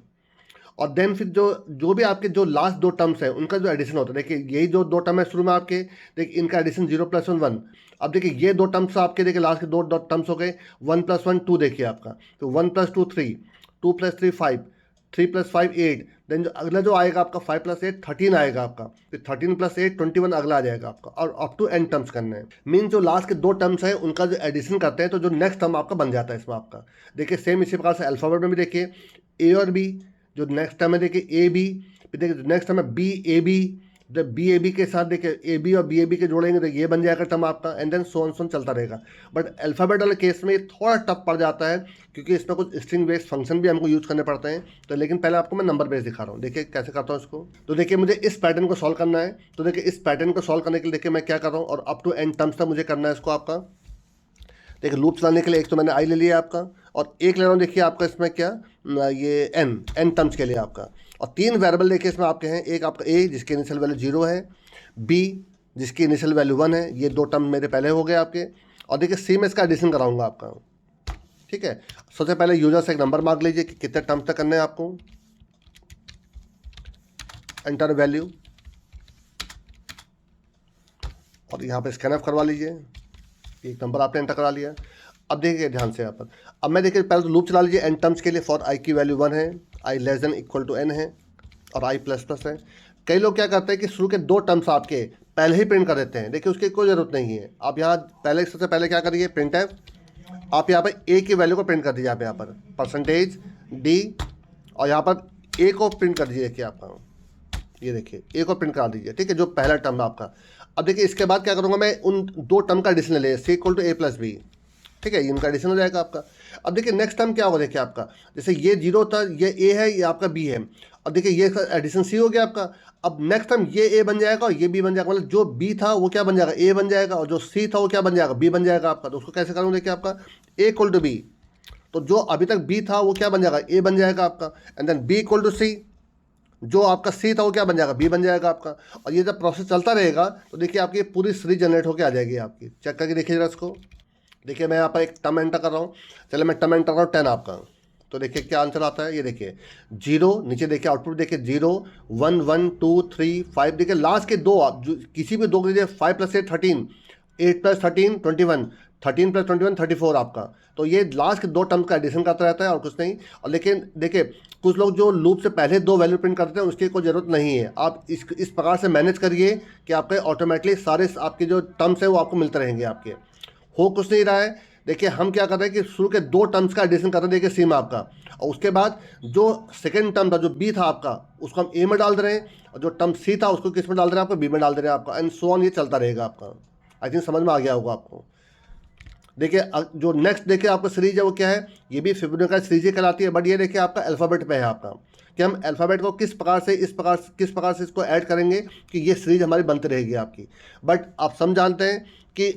और देन फिर जो भी आपके जो लास्ट 2 टर्म्स हैं उनका जो एडिशन होता है। देखिए यही जो 2 टर्म है शुरू में आपके, देखिए इनका एडिशन 0 + 1 1। अब देखिए ये 2 टर्म्स आपके, देखिए लास्ट के 2 टर्म्स हो गए, 1 + 1 2, देखिए आपका, तो 1 + 2 3, 2 + 3 5, 3 + 5 8। देन जो अगला जो आएगा आपका 5 + 8 13 आएगा आपका, फिर 13 + 8 21 अगला आ जाएगा आपका, और अप टू n टर्म्स करने हैं। मीन जो लास्ट के 2 टर्म्स हैं उनका जो एडिशन करते हैं, तो जो नेक्स्ट टर्म आपका बन जाता है इसमें आपका। देखिए सेम इसी प्रकार से अल्फ़ाबेट में भी देखिए ए और बी, जो नेक्स्ट टर्म है देखिए ए बी, फिर देखिए नेक्स्ट टर्म है बी ए बी, जब बी ए बी के साथ देखिए ए बी और बी ए बी के जोड़ेंगे तो ये बन जाएगा टर्म आपका, एंड देन सो ऑन चलता रहेगा। बट अल्फ़ाबेट वाले केस में ये थोड़ा टफ पड़ जाता है, क्योंकि इसमें कुछ स्ट्रिंग बेस्ड फंक्शन भी हमको यूज़ करने पड़ते हैं। तो लेकिन पहले आपको मैं नंबर बेस दिखा रहा हूँ, देखिए कैसे करता हूँ इसको। तो देखिए मुझे इस पैटर्न को सॉल्व करना है, तो देखिए इस पैटर्न को सॉल्व करने के लिए देखिए मैं क्या कर रहा हूँ, और अप टू n टर्म्स तक मुझे करना है इसको आपका। देखिए लूप चलाने के लिए एक तो मैंने आई ले लिया आपका, और एक ले रहा हूँ देखिए आपका इसमें क्या, ये n टर्म्स के लिए आपका। और 3 वेरिएबल देखिए इसमें आपके हैं, एक आपका ए जिसकी इनिशियल वैल्यू 0 है, बी जिसकी इनिशियल वैल्यू 1 है, ये 2 टर्म मेरे पहले हो गए आपके। और देखिए सी में इसका एडिशन कराऊंगा आपका, ठीक है। सबसे पहले यूजर से एक नंबर मांग लीजिए कि कितने टर्म तक करने हैं आपको, एंटर वैल्यू, और यहाँ पे स्कैन ऑफ करवा लीजिए, एक नंबर आपने एंटर करा लिया। अब देखिए ध्यान से यहाँ पर, अब मैं देखिए पहले तो लूप चला लीजिए एन टर्म्स के लिए, फॉर आई की वैल्यू 1 है, I less than equal to N है, और आई प्लस प्लस है। कई लोग क्या करते हैं कि शुरू के 2 टर्म्स आपके पहले ही प्रिंट कर देते हैं, देखिए उसकी कोई ज़रूरत नहीं है। आप यहाँ पहले सबसे पहले क्या करिए, प्रिंट एफ, आप यहाँ पर ए की वैल्यू को प्रिंट कर दीजिए, आप यहाँ पर परसेंटेज डी, और यहाँ पर ए को प्रिंट कर दीजिए, देखिए आपका ये देखिए ए को प्रिंट करा दीजिए, ठीक है, जो पहला टर्म है आपका। अब देखिए इसके बाद क्या करूँगा मैं, उन 2 टर्म का एडिशन ले C equal to A plus B, ठीक है, इनका एडिशन हो जाएगा आपका। अब देखिए नेक्स्ट टर्म क्या होगा, देखिए आपका जैसे ये 0 था, ये ए है, ये आपका बी है, और देखिए ये एडिशन सी हो गया आपका। अब नेक्स्ट टर्म ये ए बन जाएगा और ये बी बन जाएगा, मतलब जो बी था वो क्या बन जाएगा, ए बन जाएगा, और जो सी था वो क्या बन जाएगा, बी बन जाएगा आपका। तो उसको कैसे करूँगा, देखिए आपका ए इक्वल टू बी, तो जो अभी तक बी था वो क्या बन जाएगा, ए बन जाएगा आपका, and then B equal to C, जो आपका सी था वो क्या बन जाएगा, बी बन जाएगा आपका। और ये जब प्रोसेस चलता रहेगा तो देखिए आपकी पूरी सीरीज जनरेट होकर आ जाएगी आपकी। चेक करके देखिए जरा इसको, देखिए मैं यहाँ पर एक टर्म एंटर कर रहा हूँ, चलिए मैं टर्म एंटर कर रहा हूँ 10 आपका, तो देखिए क्या आंसर आता है, ये देखिए 0, नीचे देखिए आउटपुट देखिए 0 1 1 2 3 5, देखिए लास्ट के 2 आप जो किसी भी 2 के लिए 5 + 8 13, 8 + 13 21, 13 + 21 34 आपका। तो ये लास्ट के 2 टर्म का एडिशन करता रहता है और कुछ नहीं। और लेकिन देखिए कुछ लोग जो लूप से पहले 2 वैल्यू प्रिंट करते हैं उसकी कोई ज़रूरत नहीं है, आप इस प्रकार से मैनेज करिए कि आपके ऑटोमेटिकली सारे आपके जो टर्म्स हैं वो आपको मिलते रहेंगे आपके। हो कुछ नहीं रहा है, देखिए हम क्या कर रहे हैं कि शुरू के 2 टर्म्स का एडिशन कर रहे हैं, देखिए सी में आपका, और उसके बाद जो सेकंड टर्म था जो बी था आपका उसको हम ए में डाल दे रहे हैं, और जो टर्म सी था उसको किस में डाल दे रहे हैं, आपको बी में डाल दे रहे हैं आपका, एंड सो ऑन, ये चलता रहेगा आपका। आई थिंक समझ में आ गया होगा आपको। देखिए जो नेक्स्ट देखिए आपका सीरीज है वो क्या है, ये भी फिबोनाची सीरीज कहलाती है, बट ये देखिए आपका अल्फ़ाबेट पे है आपका, कि हम अल्फ़ाबेट को किस प्रकार से इसको ऐड करेंगे कि ये सीरीज हमारी बनती रहेगी आपकी। बट आप सब जानते हैं कि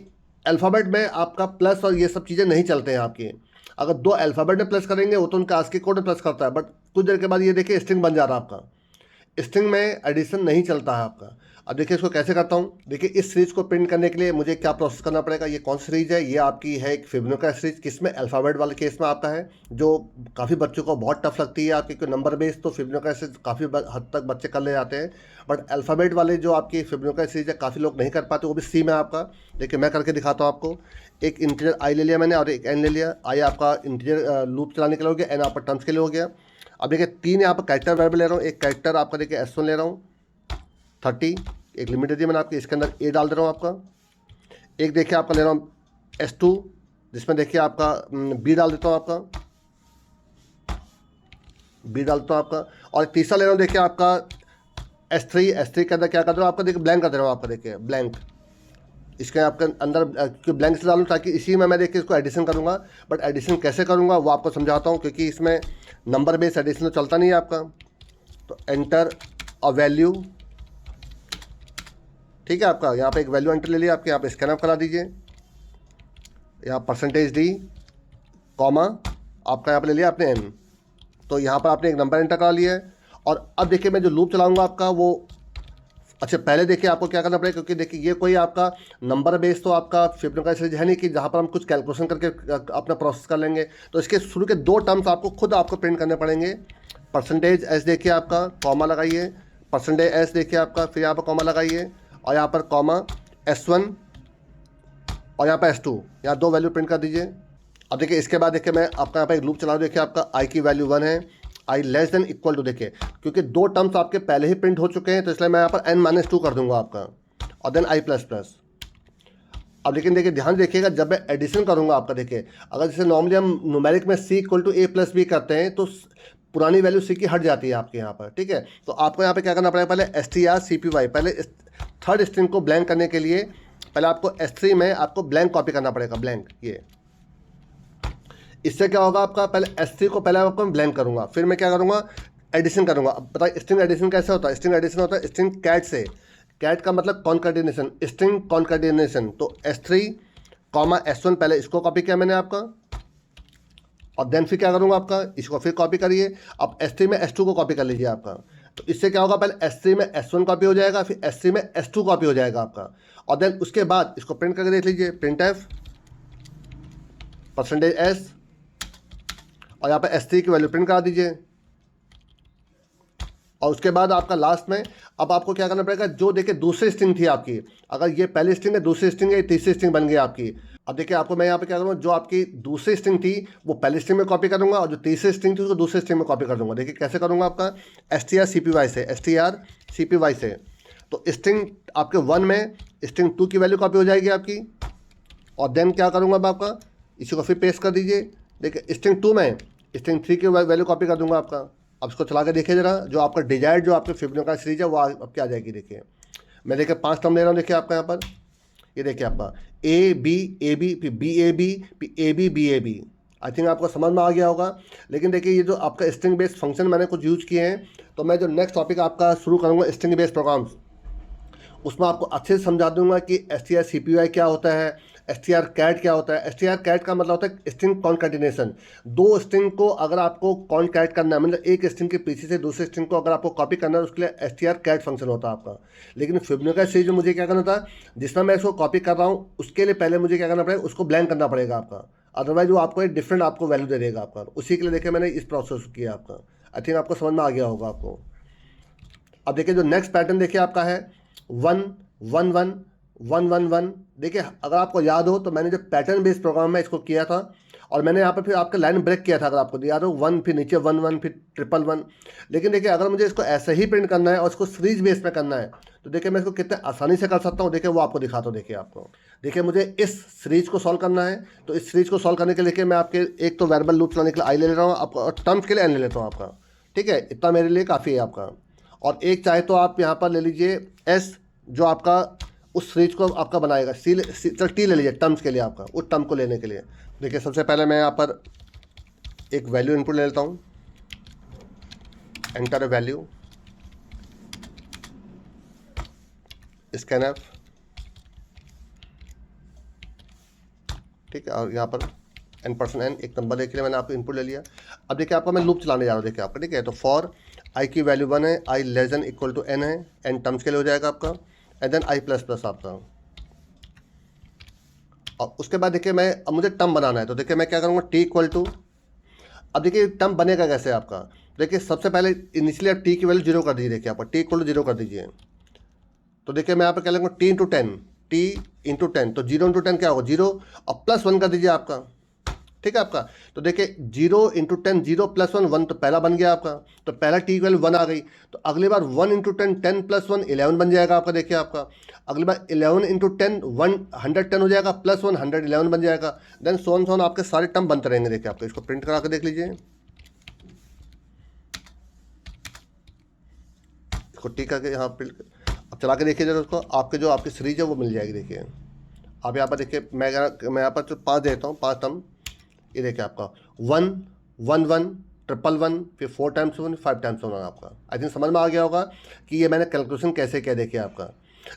अल्फ़ाबेट में आपका प्लस और ये सब चीज़ें नहीं चलते हैं आपके। अगर 2 अल्फ़ाबेट में प्लस करेंगे वो तो उनका आस्की कोड में प्लस करता है, बट कुछ देर के बाद ये देखिए स्ट्रिंग बन जा रहा है आपका, स्ट्रिंग में एडिशन नहीं चलता है आपका। अब देखिए इसको कैसे करता हूँ, देखिए इस सीरीज को प्रिंट करने के लिए मुझे क्या प्रोसेस करना पड़ेगा। ये कौन सी सीरीज है, ये आपकी है एक फिबोनाची सीरीज, किसमें अल्फ़ाबेट वाले केस में आपका है, जो काफ़ी बच्चों को बहुत टफ लगती है आपकी, क्योंकि नंबर बेस तो फिबोनाची सीरीज काफ़ी हद तक बच्चे कर ले जाते हैं, बट अल्फ़ाबेट वाले जो आपकी फिबोनाची सीरीज है काफ़ी लोग नहीं कर पाते, वो भी सी में आपका। देखिए मैं करके दिखाता हूँ आपको, एक इंटीजर आई ले लिया मैंने और एक एन ले लिया। आई आपका इंटीजर लूप चलाने के लिए हो गया, एन आपका टर्म्स के लिए हो गया। अब देखिए 3 यहाँ पर कैरेक्टर वेरिएबल ले रहा हूँ, एक कैरेक्टर आपका देखिए S1 ले रहा हूँ 30, एक लिमिट दे दी मैंने आपकी, इसके अंदर ए डाल दे रहा हूँ आपका। एक देखिए आपका ले रहा हूँ S2, जिसमें देखिए आपका बी डाल देता हूँ आपका, बी डालता हूँ आपका। और तीसरा ले रहा हूँ देखिए आपका S3 के अंदर क्या कर रहा हूँ आपका, देखिए ब्लैंक कर दे रहा हूँ आपका, देखिए ब्लैंक, इसके आपके अंदर ब्लैंक से डालूँ ताकि इसी में मैं देखिए इसको एडिशन करूँगा। बट एडिशन कैसे करूँगा वो आपको समझाता हूँ, क्योंकि इसमें नंबर बेस एडिशन तो चलता नहीं है आपका। तो एंटर अ वैल्यू, ठीक है, आपका यहाँ पे एक वैल्यू एंटर ले लिया, आपके यहाँ पे स्कैन अप करा दीजिए, यहाँ परसेंटेज डी कॉमा आपका यहाँ पे ले लिया आपने एन, तो यहाँ पर आपने एक नंबर एंटर करा लिया है। और अब देखिए मैं जो लूप चलाऊँगा आपका वो, अच्छा पहले देखिए आपको क्या करना पड़ेगा, क्योंकि देखिए ये कोई आपका नंबर बेस तो आपका फिबोनाची सीरीज है नहीं कि जहाँ पर हम कुछ कैलकुलेशन करके अपना प्रोसेस कर लेंगे। तो इसके शुरू के 2 टर्म्स आपको खुद प्रिंट करने पड़ेंगे। परसेंटेज एस देखिए आपका कॉमा लगाइए, परसेंटेज एस देखिए आपका, फिर यहाँ पर कॉमा लगाइए, और यहाँ पर कॉमा S1 और यहाँ पर S2, यहाँ 2 वैल्यू प्रिंट कर दीजिए। अब देखिए इसके बाद देखिए मैं आपका यहाँ पर एक लूप चला रहा हूँ, देखिए आपका आई की वैल्यू 1 है, I less than equal to, देखिए क्योंकि 2 टर्म्स आपके पहले ही प्रिंट हो चुके हैं तो इसलिए मैं यहाँ पर n-2 कर दूंगा आपका, और देन आई प्लस प्लस। अब लेकिन देखिए ध्यान देखिएगा जब मैं एडिशन करूंगा आपका, देखिए अगर जैसे नॉर्मली हम न्यूमेरिक में c equal to a plus b करते हैं तो पुरानी वैल्यू c की हट जाती है आपके यहाँ पर, ठीक है। तो आपको यहाँ पे क्या करना पड़ेगा, पहले strcpy, पहले थर्ड स्ट्रिंग को ब्लैंक करने के लिए पहले आपको S3 में आपको ब्लैंक कॉपी करना पड़ेगा, ब्लैंक। ये इससे क्या होगा आपका, पहले S3 को पहले आपको ब्लैंक करूंगा, फिर मैं क्या करूंगा, एडिशन करूंगा। अब बताइए स्ट्रिंग एडिशन कैसे होता है, स्ट्रिंग एडिशन होता है स्ट्रिंग कैट से, कैट का मतलब कॉन्कैटिनेशन, स्ट्रिंग कॉन्कैटिनेशन। तो S3 कॉमा S1 पहले इसको कॉपी किया मैंने आपका, और देन फिर क्या करूँगा आपका, इसको फिर कॉपी करिए। अब S3 में S2 को कॉपी कर लीजिए आपका। तो इससे क्या होगा, पहले S3 में S1 कॉपी हो जाएगा, फिर S3 में S2 कॉपी हो जाएगा आपका। और देन उसके बाद इसको प्रिंट करके देख लीजिए, प्रिंट एफ %s और यहाँ पे S3 की वैल्यू प्रिंट करा दीजिए। और उसके बाद आपका लास्ट में अब आपको क्या करना पड़ेगा, जो देखिए दूसरी स्ट्रिंग थी आपकी, अगर ये पहली स्ट्रिंग है, दूसरी स्ट्रिंग है, तीसरी स्ट्रिंग बन गई आपकी। अब देखिए आपको मैं यहाँ पे क्या करूँगा, जो आपकी दूसरी स्ट्रिंग थी वो पहली स्ट्रिंग में कॉपी करूँगा, और जो तीसरी स्ट्रिंग थी उसको दूसरी स्ट्रिंग में कॉपी कर दूँगा। देखिए कैसे करूँगा, आपका strcpy से, strcpy से। तो स्ट्रिंग आपके 1 में स्ट्रिंग 2 की वैल्यू कॉपी हो जाएगी आपकी। और देन क्या करूँगा अब आपका, इसी को फिर पेस्ट कर दीजिए। देखिए स्ट्रिंग 2 में स्ट्रिंग 3 की वैल्यू कॉपी कर दूँगा आपका। अब इसको चला के देखिए ज़रा, जो आपका डिजायर्ड जो आपके फिबोनाची सीरीज है वो अब क्या आ जाएगी। देखिए मैं देखिए 5 टर्म ले रहा हूँ, देखिए आपका यहाँ पर, ये देखिए आपका A B फिर BAB फिर AB BAB। आई थिंक आपको समझ में आ गया होगा। लेकिन देखिए ये जो आपका स्ट्रिंग बेस्ड फंक्शन मैंने कुछ यूज़ किए हैं, तो मैं जो नेक्स्ट टॉपिक आपका शुरू करूँगा स्ट्रिंग बेस्ड प्रोग्राम्स, उसमें आपको अच्छे से समझा दूंगा कि strcpy क्या होता है, strcat क्या होता है। strcat का मतलब होता है स्ट्रिंग कॉन्कैटिनेशन। दो स्ट्रिंग को अगर आपको कॉन्कैट करना है, मतलब एक स्ट्रिंग के पीछे से दूसरे स्ट्रिंग को अगर आपको कॉपी करना है, उसके लिए strcat फंक्शन होता है आपका। लेकिन फिबोनाची सीरीज में मुझे क्या करना था, जिसमें मैं इसको कॉपी कर रहा हूँ उसके लिए पहले मुझे क्या करना पड़ेगा, उसको ब्लैंक करना पड़ेगा आपका, अदरवाइज वो आपको एक डिफरेंट आपको वैल्यू दे देगा आपका। उसी के लिए देखिए मैंने इस प्रोसेस किया आपका। आई थिंक आपको समझ में आ गया होगा आपको। अब देखिए जो नेक्स्ट पैटर्न देखिए आपका है 1 1 1 1 1 1। देखिए अगर आपको याद हो तो मैंने जो पैटर्न बेस्ड प्रोग्राम में इसको किया था, और मैंने यहाँ पर फिर आपका लाइन ब्रेक किया था, अगर आपको याद हो, 1 फिर नीचे 1 1 फिर 1 1 1। लेकिन देखिए अगर मुझे इसको ऐसे ही प्रिंट करना है और इसको सीरीज बेस में करना है, तो देखिए मैं इसको कितने आसानी से कर सकता हूँ। देखिए वो आपको दिखाता हूँ। देखिए आपको, देखिए मुझे इस सीरीज को सॉल्व करना है, तो इस सीरीज को सॉल्व करने के लिए मैं आपके एक तो वेरिएबल लूप चलाने के लिए आई ले रहा हूँ आपका, और टर्म्स के लिए एन ले लेता हूँ आपका। ठीक है, इतना मेरे लिए काफ़ी है आपका। और एक चाहे तो आप यहाँ पर ले लीजिए एस, जो आपका उस सीरीज को आपका बनाएगा। चल टी ले लीजिए टर्म्स के लिए आपका, उस टर्म को लेने के लिए। देखिए सबसे पहले मैं यहाँ पर एक वैल्यू इनपुट ले लेता हूँ, एंटर ए वैल्यू, स्कैनफ। ठीक है, और यहाँ पर n% n एक नंबर देख लिया मैंने, आपको इनपुट ले लिया। अब देखिए आपका मैं लूप चलाने जा रहा हूँ। देखिए आपका, ठीक है, तो फॉर i की वैल्यू 1 है, i less than equal to n है, n टर्म्स के लिए हो जाएगा आपका, and then i plus plus आपका। और उसके बाद देखिए मैं, अब मुझे टर्म बनाना है, तो देखिए मैं क्या करूँगा, t इक्वल टू, अब देखिए टर्म बनेगा कैसे आपका। देखिए सबसे पहले इनिशियली आप t की वैल्यू 0 कर दीजिए। देखिए आपका t इक्वल टू 0 कर दीजिए। तो देखिए मैं यहाँ पर क्या लूँगा, t इंटू 10, t इंटू 10, तो 0 इंटू 10 क्या होगा 0, और +1 कर दीजिए आपका। ठीक है आपका, तो देखिए 0 इंटू 10 0 +1 1, तो पहला बन गया आपका, तो पहला t वैल्यू 1 आ गई। तो अगली बार 1 इंटू 10 10 + 1 11 बन जाएगा आपका। देखिए आपका अगली बार 11 इंटू 10 110 हो जाएगा, +1 111 बन जाएगा। देन सोन आपके सारे टर्म बनते रहेंगे। देखिए आपको, इसको प्रिंट करा के देख लीजिए, इसको टी करके यहाँ प्रिंट, अब चला के देखिए जरा उसको, आपके जो आपकी सीरीज है वो मिल जाएगी। देखिए आप यहाँ पर देखिए, मैं यहाँ पर 5 देता हूँ, 5 टर्म। ये देखिए आपका 1 1 1 1 1 फिर 4 टाइम्स 1 5 टाइम्स 1 आपका। आई थिंक समझ में आ गया होगा कि ये मैंने कैलकुलेशन कैसे किया। देखिए आपका,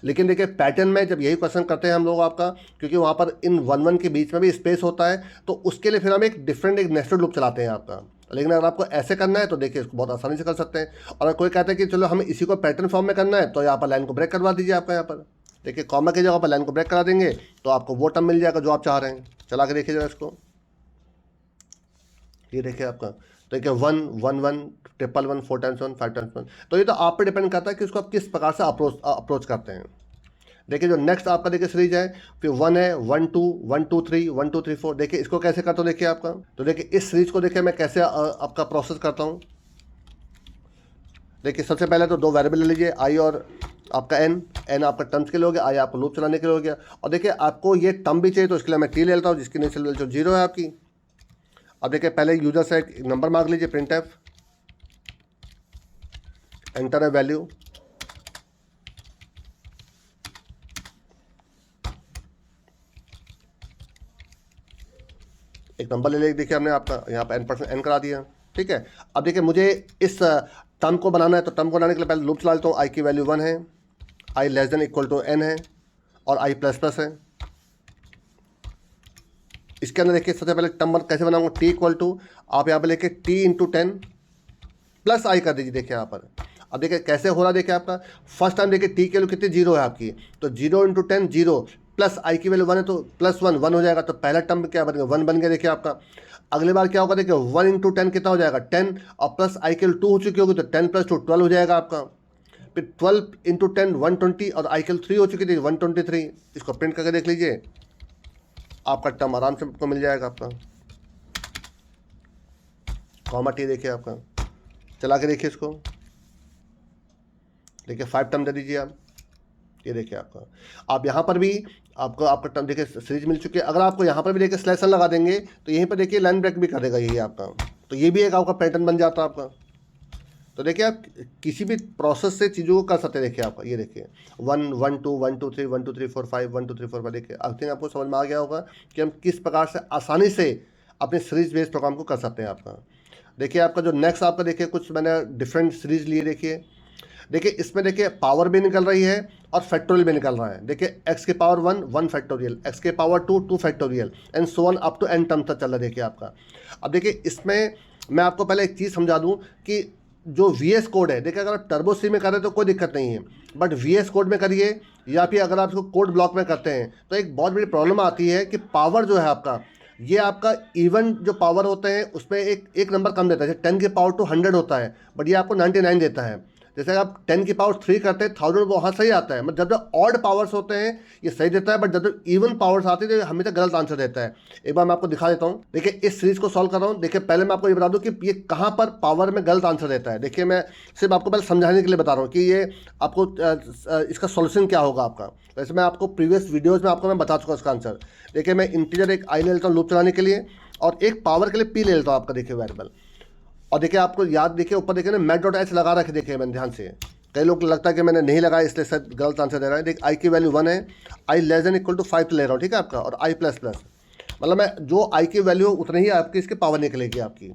लेकिन देखिए पैटर्न में जब यही क्वेश्चन करते हैं हम लोग आपका, क्योंकि वहाँ पर इन 1 1 के बीच में भी स्पेस होता है, तो उसके लिए फिर हम एक डिफरेंट एक नेस्टेड लूप चलाते हैं आपका। लेकिन अगर आपको ऐसे करना है तो देखिए इसको बहुत आसानी से कर सकते हैं। और अगर कोई कहता है कि चलो हमें इसी को पैटर्न फॉर्म में करना है, तो यहाँ पर लाइन को ब्रेक करवा दीजिए आपका। यहाँ पर देखिए कॉमा की जगह पर लाइन को ब्रेक करा देंगे, तो आपको वो टर्म मिल जाएगा जो आप चाह रहे हैं। चला के देखिए जरा इसको, ये देखिए आपका, तो देखिए 1 1 1 1 1 4 टाइम्स 1 5 टाइम्स 1। तो ये तो आप पे डिपेंड करता है कि उसको आप किस प्रकार से अप्रोच करते हैं। देखिए जो नेक्स्ट आपका देखिए सीरीज है, फिर 1 है 1 2 1 2 3 1 2 3 4। देखिए इसको कैसे करता हूँ देखिए आपका, तो देखिए इस सीरीज को देखिए मैं कैसे आपका प्रोसेस करता हूँ। देखिए सबसे पहले तो 2 वेरिएबल ले लीजिए, i और आपका n आपका टर्म्स के लिए हो गया, i आपको लूप चलाने के लिए हो गया। और देखिए आपको ये टर्म भी चाहिए, तो इसके लिए मैं t ले लेता हूँ, जिसकी इनिशियल वैल्यू 0 है आपकी। अब देखिए पहले यूजर से एक नंबर मांग लीजिए, print F, enter a value, एक नंबर ले लिया। देखिए हमने आपका यहाँ पर n% n करा दिया। ठीक है, अब देखिए मुझे इस टर्म को बनाना है, तो टर्म को बनाने के लिए पहले लूप चला लेता हूँ। i की वैल्यू 1 है, i less than equal to n है, और i प्लस प्लस है। इसके अंदर देखिए सबसे पहले टर्म कैसे बनाऊंगा, टी इक्वल टू आप यहाँ पर लेके टी इंटू 10 प्लस आई कर दीजिए। देखिए यहाँ पर अब देखिए कैसे हो रहा, देखिए आपका फर्स्ट टाइम देखिए टी की वैल्यू कितनी 0 है आपकी, तो 0 इंटू 10 0 प्लस आई की वैल्यू 1 है तो प्लस 1 हो जाएगा, तो पहला टर्म क्या बनेगा 1 बन गया। देखिए आपका अगली बार क्या होगा, देखिए 1 इंटू 10 कितना हो जाएगा 10 और प्लस आई की वैल्यू 2 हो चुकी होगी तो 10 प्लस 2 12 हो जाएगा आपका। फिर 12 इंटू 10 120 और आई की वैल्यू 3 हो चुकी थी 123। इसको प्रिंट करके देख लीजिए, आपका टर्म आराम से आपको मिल जाएगा आपका। कॉमा टी देखिए आपका, चला के देखिए इसको, देखिए 5 टर्म दे दीजिए आप, ये देखिए आपका। आप यहाँ पर भी आपको आपका टर्म देखिए सीरीज मिल चुकी है। अगर आपको यहाँ पर भी देखिए स्लेशन लगा देंगे तो यहीं पर देखिए लाइन ब्रेक भी कर देगा यही आपका, तो ये भी एक आपका पैटर्न बन जाता है आपका। तो देखिए आप किसी भी प्रोसेस से चीज़ों को कर सकते हैं। देखिए आपका ये देखिए 1 1 2 1 2 3 1 2 3 4 5 1 2 3 4 5 देखिए आई थिंक आपको समझ में आ गया होगा कि हम किस प्रकार से आसानी से अपने सीरीज बेस्ड प्रोग्राम को कर सकते हैं आपका। देखिए आपका जो नेक्स्ट आपका देखिए कुछ मैंने डिफरेंट सीरीज लिए। देखिए इसमें देखिए पावर भी निकल रही है और फैक्टोरियल भी निकल रहा है। देखिए x की पावर 1 फैक्टोरियल, x की power 2 factorial and so on up to n term तक चल रहा है देखिए आपका। अब देखिए इसमें मैं आपको पहले एक चीज़ समझा दूं कि जो VS कोड है, देखिए अगर आप टर्बो सी में कर रहे हैं तो कोई दिक्कत नहीं है, बट VS कोड में करिए या फिर अगर आप इसको कोड ब्लॉक में करते हैं तो एक बहुत बड़ी प्रॉब्लम आती है कि पावर जो है आपका, ये आपका इवन जो पावर होते हैं उसमें एक नंबर कम देता है। जैसे 10 की पावर 2 100 होता है बट ये आपको 99 देता है। जैसे आप 10 की पावर 3 करते हैं 1000 वो वहाँ सही आता है, मतलब जब ऑड पावर्स होते हैं ये सही देता है, बट जब इवन पावर्स आती है तो हमेशा गलत आंसर देता है। एक बार मैं आपको दिखा देता हूँ। देखिए इस सीरीज को सॉल्व कर रहा हूँ। देखिए पहले मैं आपको ये बता दूँ कि ये कहाँ पर पावर में गलत आंसर देता है। देखिए मैं सिर्फ आपको पहले समझाने के लिए बता रहा हूँ कि ये आपको इसका सोल्यूशन क्या होगा आपका। वैसे मैं आपको प्रीवियस वीडियोज़ में आपको मैं बता चुका इसका आंसर। देखिए मैं इंटीजर एक आई ले लेता हूँ लूप चलाने के लिए और एक पावर के लिए पी ले लेता हूँ आपका। देखिए वेरिएबल, और देखिए आपको याद देखिए ऊपर देखिए ना मैट डॉट एच लगा रखे। देखिए मैंने ध्यान से, कई लोग लगता है कि मैंने नहीं लगाया इसलिए शायद गलत आंसर दे रहा है। देखिए आई की वैल्यू 1 है, I less than equal to 5 ले रहा हूँ, ठीक है आपका, और आई प्लस प्लस मतलब मैं जो आई की वैल्यू उतनी ही आपकी इसकी पावर निकलेगी आपकी।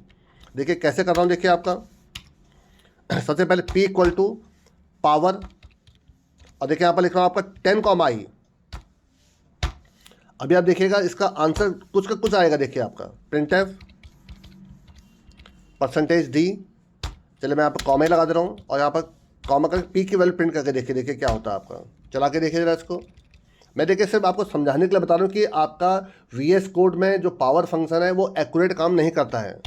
देखिए कैसे कर रहा हूँ, देखिए आपका सबसे पहले पी इक्वल टू पावर और देखिए यहाँ पर लिख रहा हूँ आपका 10 कॉमा आई। अभी आप देखिएगा इसका आंसर कुछ का कुछ आएगा। देखिए आपका प्रिंटफ परसेंटेज डी, चलिए मैं यहाँ पर कॉमा लगा दे रहा हूँ और यहाँ पर कॉमा करके पी की वैल्यू प्रिंट करके देखिए क्या होता है आपका। चला के देखिए जरा इसको। मैं देखिए सिर्फ आपको समझाने के लिए बता रहा हूँ कि आपका VS कोड में जो पावर फंक्शन है वो एक्यूरेट काम नहीं करता है।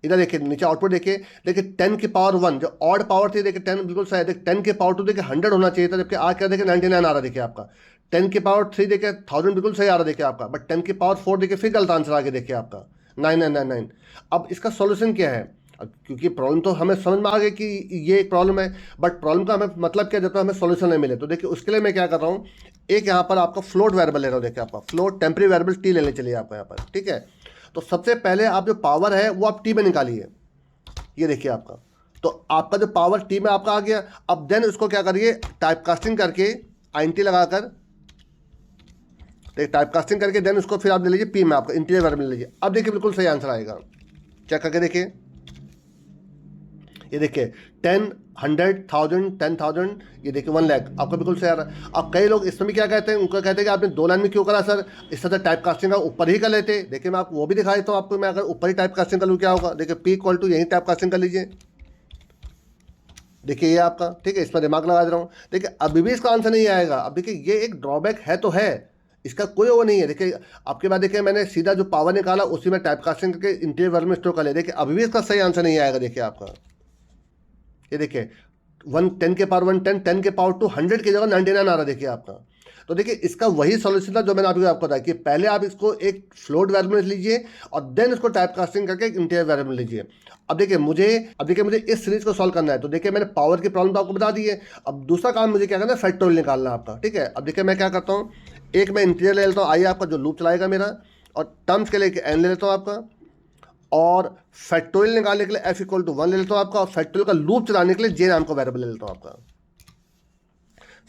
इधर देखिए नीचे आउटपुट देखिए 10 की पावर 1 जो ऑड पावर थी, देखिए 10 बिल्कुल सही है। देखिए 10 की पावर 2 देखिए 100 होना चाहिए था, जबकि आज क्या देखिए 99 आ रहा है। देखिए आपका 10 की पावर 3 देखिए 1000 बिल्कुल सही आ रहा है देखिए आपका, बट 10 की पावर 4 देखिए फिर गलत आंसर आ गया देखिए आपका 9999। अब इसका सॉल्यूशन क्या है, क्योंकि प्रॉब्लम तो हमें समझ में आ गई कि ये एक प्रॉब्लम है, बट प्रॉब्लम का हमें मतलब क्या, जब तक हमें सॉल्यूशन नहीं मिले। तो देखिए उसके लिए मैं क्या कर रहा हूँ, एक यहाँ पर आपका फ्लोट वेरिएबल ले रहा हूँ। देखिए आपका फ्लोट टेम्परेरी वेरिएबल टी लेने चलिए आपका यहाँ पर, ठीक है। तो सबसे पहले आप जो पावर है वो आप टी में निकालिए, ये देखिए आपका। तो आपका जो पावर टी में आपका आ गया। अब देन उसको क्या करिए, टाइप कास्टिंग करके INT लगाकर, टाइप कास्टिंग करके देन उसको फिर आप ले लीजिए पी में आपका इंटीजर वेरिएबल ले लीजिए। अब देखिए बिल्कुल सही आंसर आएगा, चेक करके देखिए। ये देखिए 10 100 1000 10,000, ये देखिए 1 लाख आपका बिल्कुल सही आ रहा है। अब कई लोग इसमें भी क्या कहते हैं, उनको कहते हैं कि आपने 2 लाइन में क्यों करा सर, इससे तो टाइप कास्टिंग का ऊपर ही कर लेते। देखिए मैं आपको वो भी दिखा देता हूँ आपको, मैं अगर ऊपर ही टाइप कास्टिंग कर लूँ क्या होगा। देखिए पी इक्वल टू यही टाइप कास्टिंग कर लीजिए, देखिए ये आपका, ठीक है। इसमें दिमाग लगा दे रहा हूँ। देखिए अभी भी इसका आंसर नहीं आएगा। अब देखिए ये एक ड्रॉबैक है तो है, इसका कोई वो नहीं है। देखिए आपके बाद देखिए मैंने सीधा जो पावर निकाला उसी में टाइप कास्टिंग करके इंटीजर वेरिएबल में स्टोर कर लिया। देखिए अभी भी इसका सही आंसर नहीं आएगा। देखिए आपका ये देखिए 10 के पावर 1 10 के पावर 2 100 की जगह 99 आ रहा है देखिए आपका। तो देखिए इसका वही सॉल्यूशन था जो मैंने आपको बताया कि पहले आप इसको एक फ्लोट वेरिएबल लीजिए और देन इसको टाइप कास्टिंग करके एक इंटीजर वेरिएबल लीजिए। अब देखिए मुझे इस सीरीज को सॉल्व करना है। तो देखिए मैंने पावर की प्रॉब्लम तो आपको बता दी है। अब दूसरा काम मुझे क्या करना है, फैक्टोरियल निकालना है आपका, ठीक है। अब देखिए मैं क्या करता हूँ, एक मैं इंटीजर ले लेता हूँ आई आपका जो लूप चलाएगा मेरा, और टर्म्स के लिए एन ले लेता हूँ आपका, और फैक्टोरियल निकालने के लिए f इक्वल टू 1 ले लेता हूँ आपका, और फैक्टोरियल का लूप चलाने के लिए जे नाम का वेरिएबल ले लेता हूँ आपका।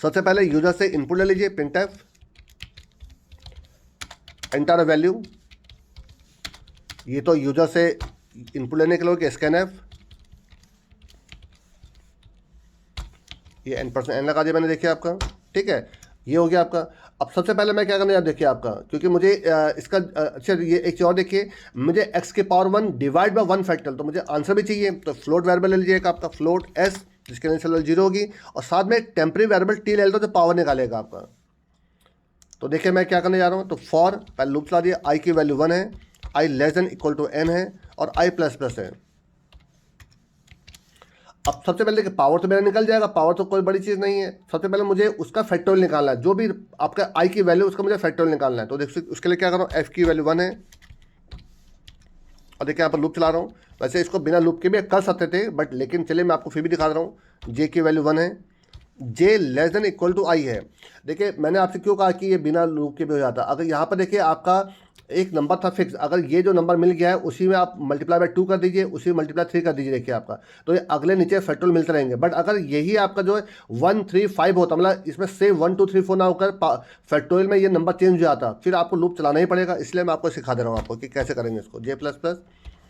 सबसे पहले यूजर से इनपुट ले लीजिए printf एंटर अ वैल्यू। ये तो यूजर से इनपुट लेने के लिए कि scanf, ये n% n लगा दिया मैंने, देखिए आपका, ठीक है। ये हो गया आपका। अब सबसे पहले मैं क्या करना यार, देखिए आपका, क्योंकि मुझे इसका अच्छा ये एक चीज़ और देखिए, मुझे x के पावर 1 डिवाइड बाय 1 फैक्टल, तो मुझे आंसर भी चाहिए, तो फ्लोट वेरिएबल ले लीजिएगा आपका, फ्लोट s जिसके इनिशियल वैल्यू 0 होगी, और साथ में एक टेम्परेरी वेरिएबल t ले लेता हूँ जो पावर निकालेगा आपका। तो देखिए मैं क्या करने जा रहा हूँ, तो फॉर पहले लूप चला दिया, i की वैल्यू 1 है, i less than equal to n है, और i प्लस प्लस है। अब सबसे पहले देखिए पावर तो मेरा निकल जाएगा, पावर तो कोई बड़ी चीज़ नहीं है। सबसे पहले मुझे उसका फैक्टोरियल निकालना है, जो भी आपका आई की वैल्यू उसका मुझे फैक्टोरियल निकालना है। तो देखिए उसके लिए क्या कर रहा हूँ, एफ की वैल्यू 1 है, और देखिए यहाँ पर लूप चला रहा हूँ। वैसे इसको बिना लूप के भी कर सकते थे, बट लेकिन चलिए मैं आपको फिर भी दिखा रहा हूँ। जे की वैल्यू 1 है, जे लेस देन इक्वल टू आई है। देखिए मैंने आपसे क्यों कहा कि ये बिना लूप के भी हो जाता। अगर यहाँ पर देखिए आपका एक नंबर था फिक्स, अगर ये जो नंबर मिल गया है उसी में आप मल्टीप्लाई बाय 2 कर दीजिए, उसी में मल्टीप्लाई 3 कर दीजिए, देखिए आपका तो ये अगले नीचे फैक्टोरियल मिलते रहेंगे। बट अगर यही आपका जो है 1 3 5 होता, मतलब इसमें सेम 1 2 3 4 ना होकर फैक्टोरियल में ये नंबर चेंज हो जाता, फिर आपको लूप चलाना ही पड़ेगा। इसलिए मैं आपको सिखा दे रहा हूँ आपको कि कैसे करेंगे इसको, जे प्लस प्लस,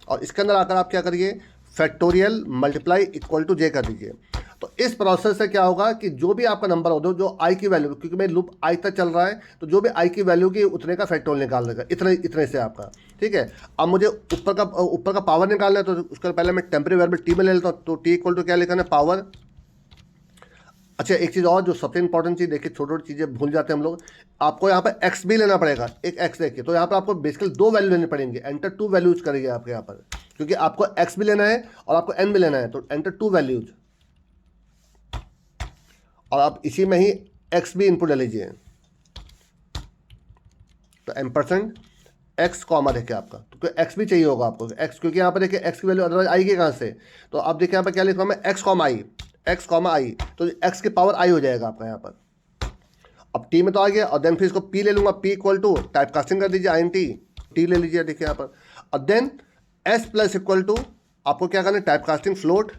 और इसके अंदर आकर आप क्या करिए, फैक्टोरियल मल्टीप्लाई इक्वल टू जे कर दीजिए। तो इस प्रोसेस से क्या होगा कि जो भी आपका नंबर हो, जो आई की वैल्यू, क्योंकि मेरे लूप आई तक चल रहा है, तो जो भी आई की वैल्यू की उतने का फैक्टोरियल निकाल देगा, इतने से आपका, ठीक है। अब मुझे ऊपर का पावर निकालना है, तो उसके पहले मैं टेम्परेरी वेरिएबल टी में ले लेता हूँ। तो टी इक्वल टू क्या लिखा है, पावर। अच्छा एक चीज़ और जो सबसे इंपॉर्टेंट चीज़, देखिए छोटी छोटी चीज़ें भूल जाते हैं हम लोग, आपको यहाँ पर एक्स भी लेना पड़ेगा, एक एक्स देखिए। तो यहाँ पर आपको बेसिकली 2 वैल्यू लेनी पड़ेंगे, एंटर 2 वैल्यूज करेंगे आपके यहाँ पर, क्योंकि आपको एक्स भी लेना है और आपको एन भी लेना है, तो एंटर 2 वैल्यूज, और आप इसी में ही एक्स भी इनपुट ले लीजिए। तो एम्परसेंड एक्स कॉमा देखिए आपका, तो एक्स भी चाहिए होगा आपको, एक्स, क्योंकि यहाँ पर देखिए एक्स की वैल्यू अदरवाइज आएगी कहाँ से। तो आप देखिए यहाँ पर क्या लिख रहा हूँ मैं, एक्स कॉमा आई, एक्स कॉमा आई, तो एक्स की पावर आई हो जाएगा आपका यहाँ पर। अब टी में तो आ गया, और देन फिर इसको पी ले लूँगा, p equal to type casting कर दीजिए, आई एन टी, टी ले लीजिए देखिए यहाँ पर, और then s plus equal to आपको क्या करना है, टाइप कास्टिंग फ्लोट।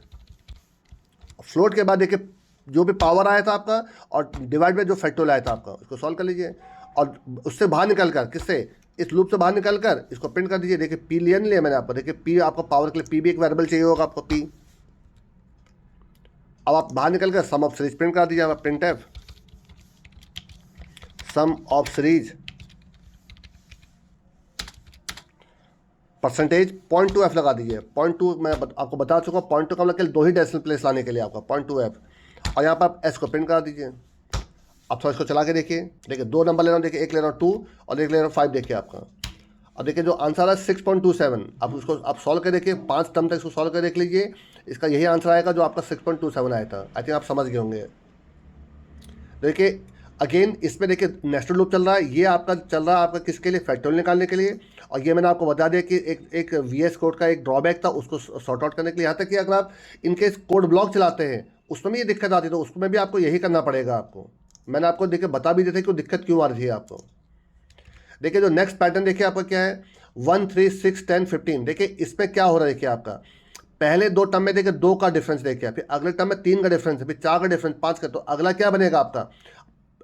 फ्लोट के बाद देखिए जो भी पावर आया था आपका और डिवाइड में जो फैक्टोरियल आया था आपका, उसको सॉल्व कर लीजिए, और उससे बाहर निकल कर, किससे, इस लूप से बाहर निकल कर इसको प्रिंट कर दीजिए। देखिए पी लिया नहीं लिया मैंने आपको, देखिए पी आपको पावर के लिए पी भी एक वेरिएबल चाहिए होगा आपको, पी। अब आप बाहर निकल कर सम ऑफ सीरीज प्रिंट कर दीजिए, print F sum of series percentage 0.2 लगा दीजिए। 0.2 मैं आपको बता चुका हूँ, 0.2 का मतलब 2 ही डेसिमल प्लेस लाने के लिए आपका 0.2 और यहाँ पर आप एस को प्रिंट करा दीजिए। अब थोड़ा इसको चला के देखिए, देखिए 2 नंबर ले रहा हूँ, देखिए एक ले रहा हूँ 2 और एक ले रहा हूँ 5, देखिए आपका। अब देखिए जो आंसर है 6.27, अब उसको आप सॉल्व कर देखिए, 5 टर्म तक इसको सॉल्व कर देख लीजिए, इसका यही आंसर आएगा जो आपका 6.27 आया था। आई थिंक आप समझ गए होंगे। देखिए अगेन इसमें देखिए नेस्टेड लूप चल रहा है, ये आपका चल रहा है आपका किसके लिए, फैक्टोरियल निकालने के लिए। और ये मैंने आपको बता दिया कि एक VS कोड का एक ड्रॉबैक था, उसको सॉर्ट आउट करने के लिए। यहाँ तक कि अगर आप इनकेस कोड ब्लॉक चलाते हैं उसमें भी ये दिक्कत आती है, तो उसमें भी आपको यही करना पड़ेगा आपको। मैंने आपको देखिए बता भी दिया था कि दिक्कत क्यों आ रही है आपको। देखिए जो नेक्स्ट पैटर्न देखिए आपका क्या है, 1 3 6 10 15। देखिए इसमें क्या हो रहा है, देखिए आपका पहले 2 टर्म में देखिए 2 का डिफरेंस देखिए, फिर अगले टर्म में 3 का डिफरेंस है, फिर 4 का डिफरेंस, 5 का। तो अगला क्या बनेगा आपका,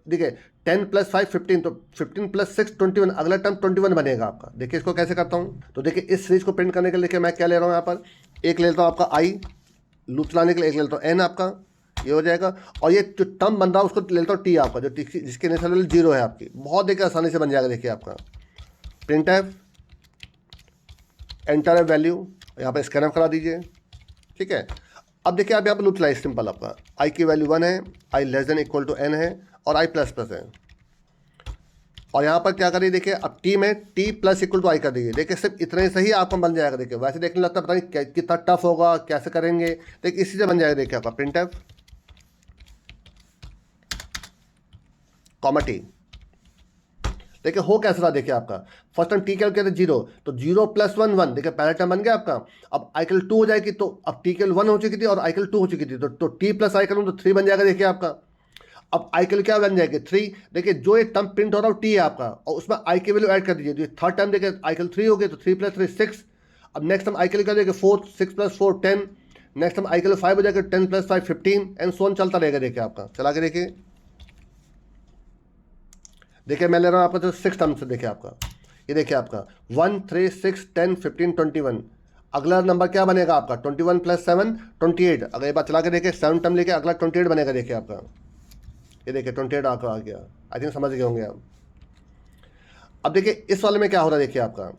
देखिए 10 + 5 15, तो 15 + 6 21, अगला टर्म 21 बनेगा आपका। देखिए इसको कैसे करता हूँ, तो देखिए इस सीरीज को प्रिंट करने के लिए मैं क्या ले रहा हूँ यहाँ पर, एक ले लेता हूँ आपका आई लूप चलाने के लिए, एक ले लेता हूँ एन आपका, ये हो जाएगा। और ये जो टर्म बन रहा है उसको ले लेता हूँ टी आपका, जो जिसके इनिशियल वैल्यू 0 है आपकी। बहुत देखिए आसानी से बन जाएगा, देखिए आपका print F enter F value, यहाँ पर स्कैन एफ करा दीजिए, ठीक है। अब देखिए आप यहाँ पर लूप चलाइए, सिंपल आपका आई की वैल्यू 1 है, I less than equal to N है, और आई प्लस प्लस है। और यहाँ पर क्या करिए, देखिए अब टी में T plus equal to I कर दीजिए। देखिए सिर्फ इतने से ही आपको बन जाएगा। देखिए वैसे देखने लगता है पता नहीं कितना टफ होगा, कैसे करेंगे, देखिए इसी से बन जाएगा। देखिए आपका प्रिंट एफ कॉमा टी, देखिए हो कैसे रहा, देखिए आपका फर्स्ट टाइम टी क्या कहते हैं 0, तो 0 + 1 1, देखिए पहला टर्म बन गया आपका। अब आई कैल 2 हो जाएगी, तो अब टी कैल 1 हो चुकी थी और आई कैल 2 हो चुकी थी, तो टी प्लस आई कैल तो 3 बन जाएगा। देखिए आपका अब आई कैल क्या बन जाएगी 3। देखिए जो एक टर्म प्रिंट हो रहा है टी है आपका, और उसमें आई की वैल्यू ऐड कर दीजिए। तो थर्ड टर्म देखिए आई कैल 3 हो गई, तो 3 + 3 6। अब नेक्स्ट टाइम आई कैल क्या देखिए 4, 6 + 4 10। नेक्स्ट टाइम आई कैल 5 हो जाएगा, 10 + 5 15 एंड सो ऑन चलता रहेगा। देखिए आपका चला के देखिए मैं ले रहा हूँ आपका जो 6 टर्म से, देखिए आपका ये देखिए आपका 1 3 6 10 15 21। अगला नंबर क्या बनेगा आपका 21 + 7 28। अगर ये बात चला के देखिए 7 टर्म लेके अगला 28 बनेगा। देखिए आपका ये देखिए 28 आ गया। आई थिंक समझ गए होंगे आप। अब देखिए इस वाले में क्या हो रहा है, देखिए आपका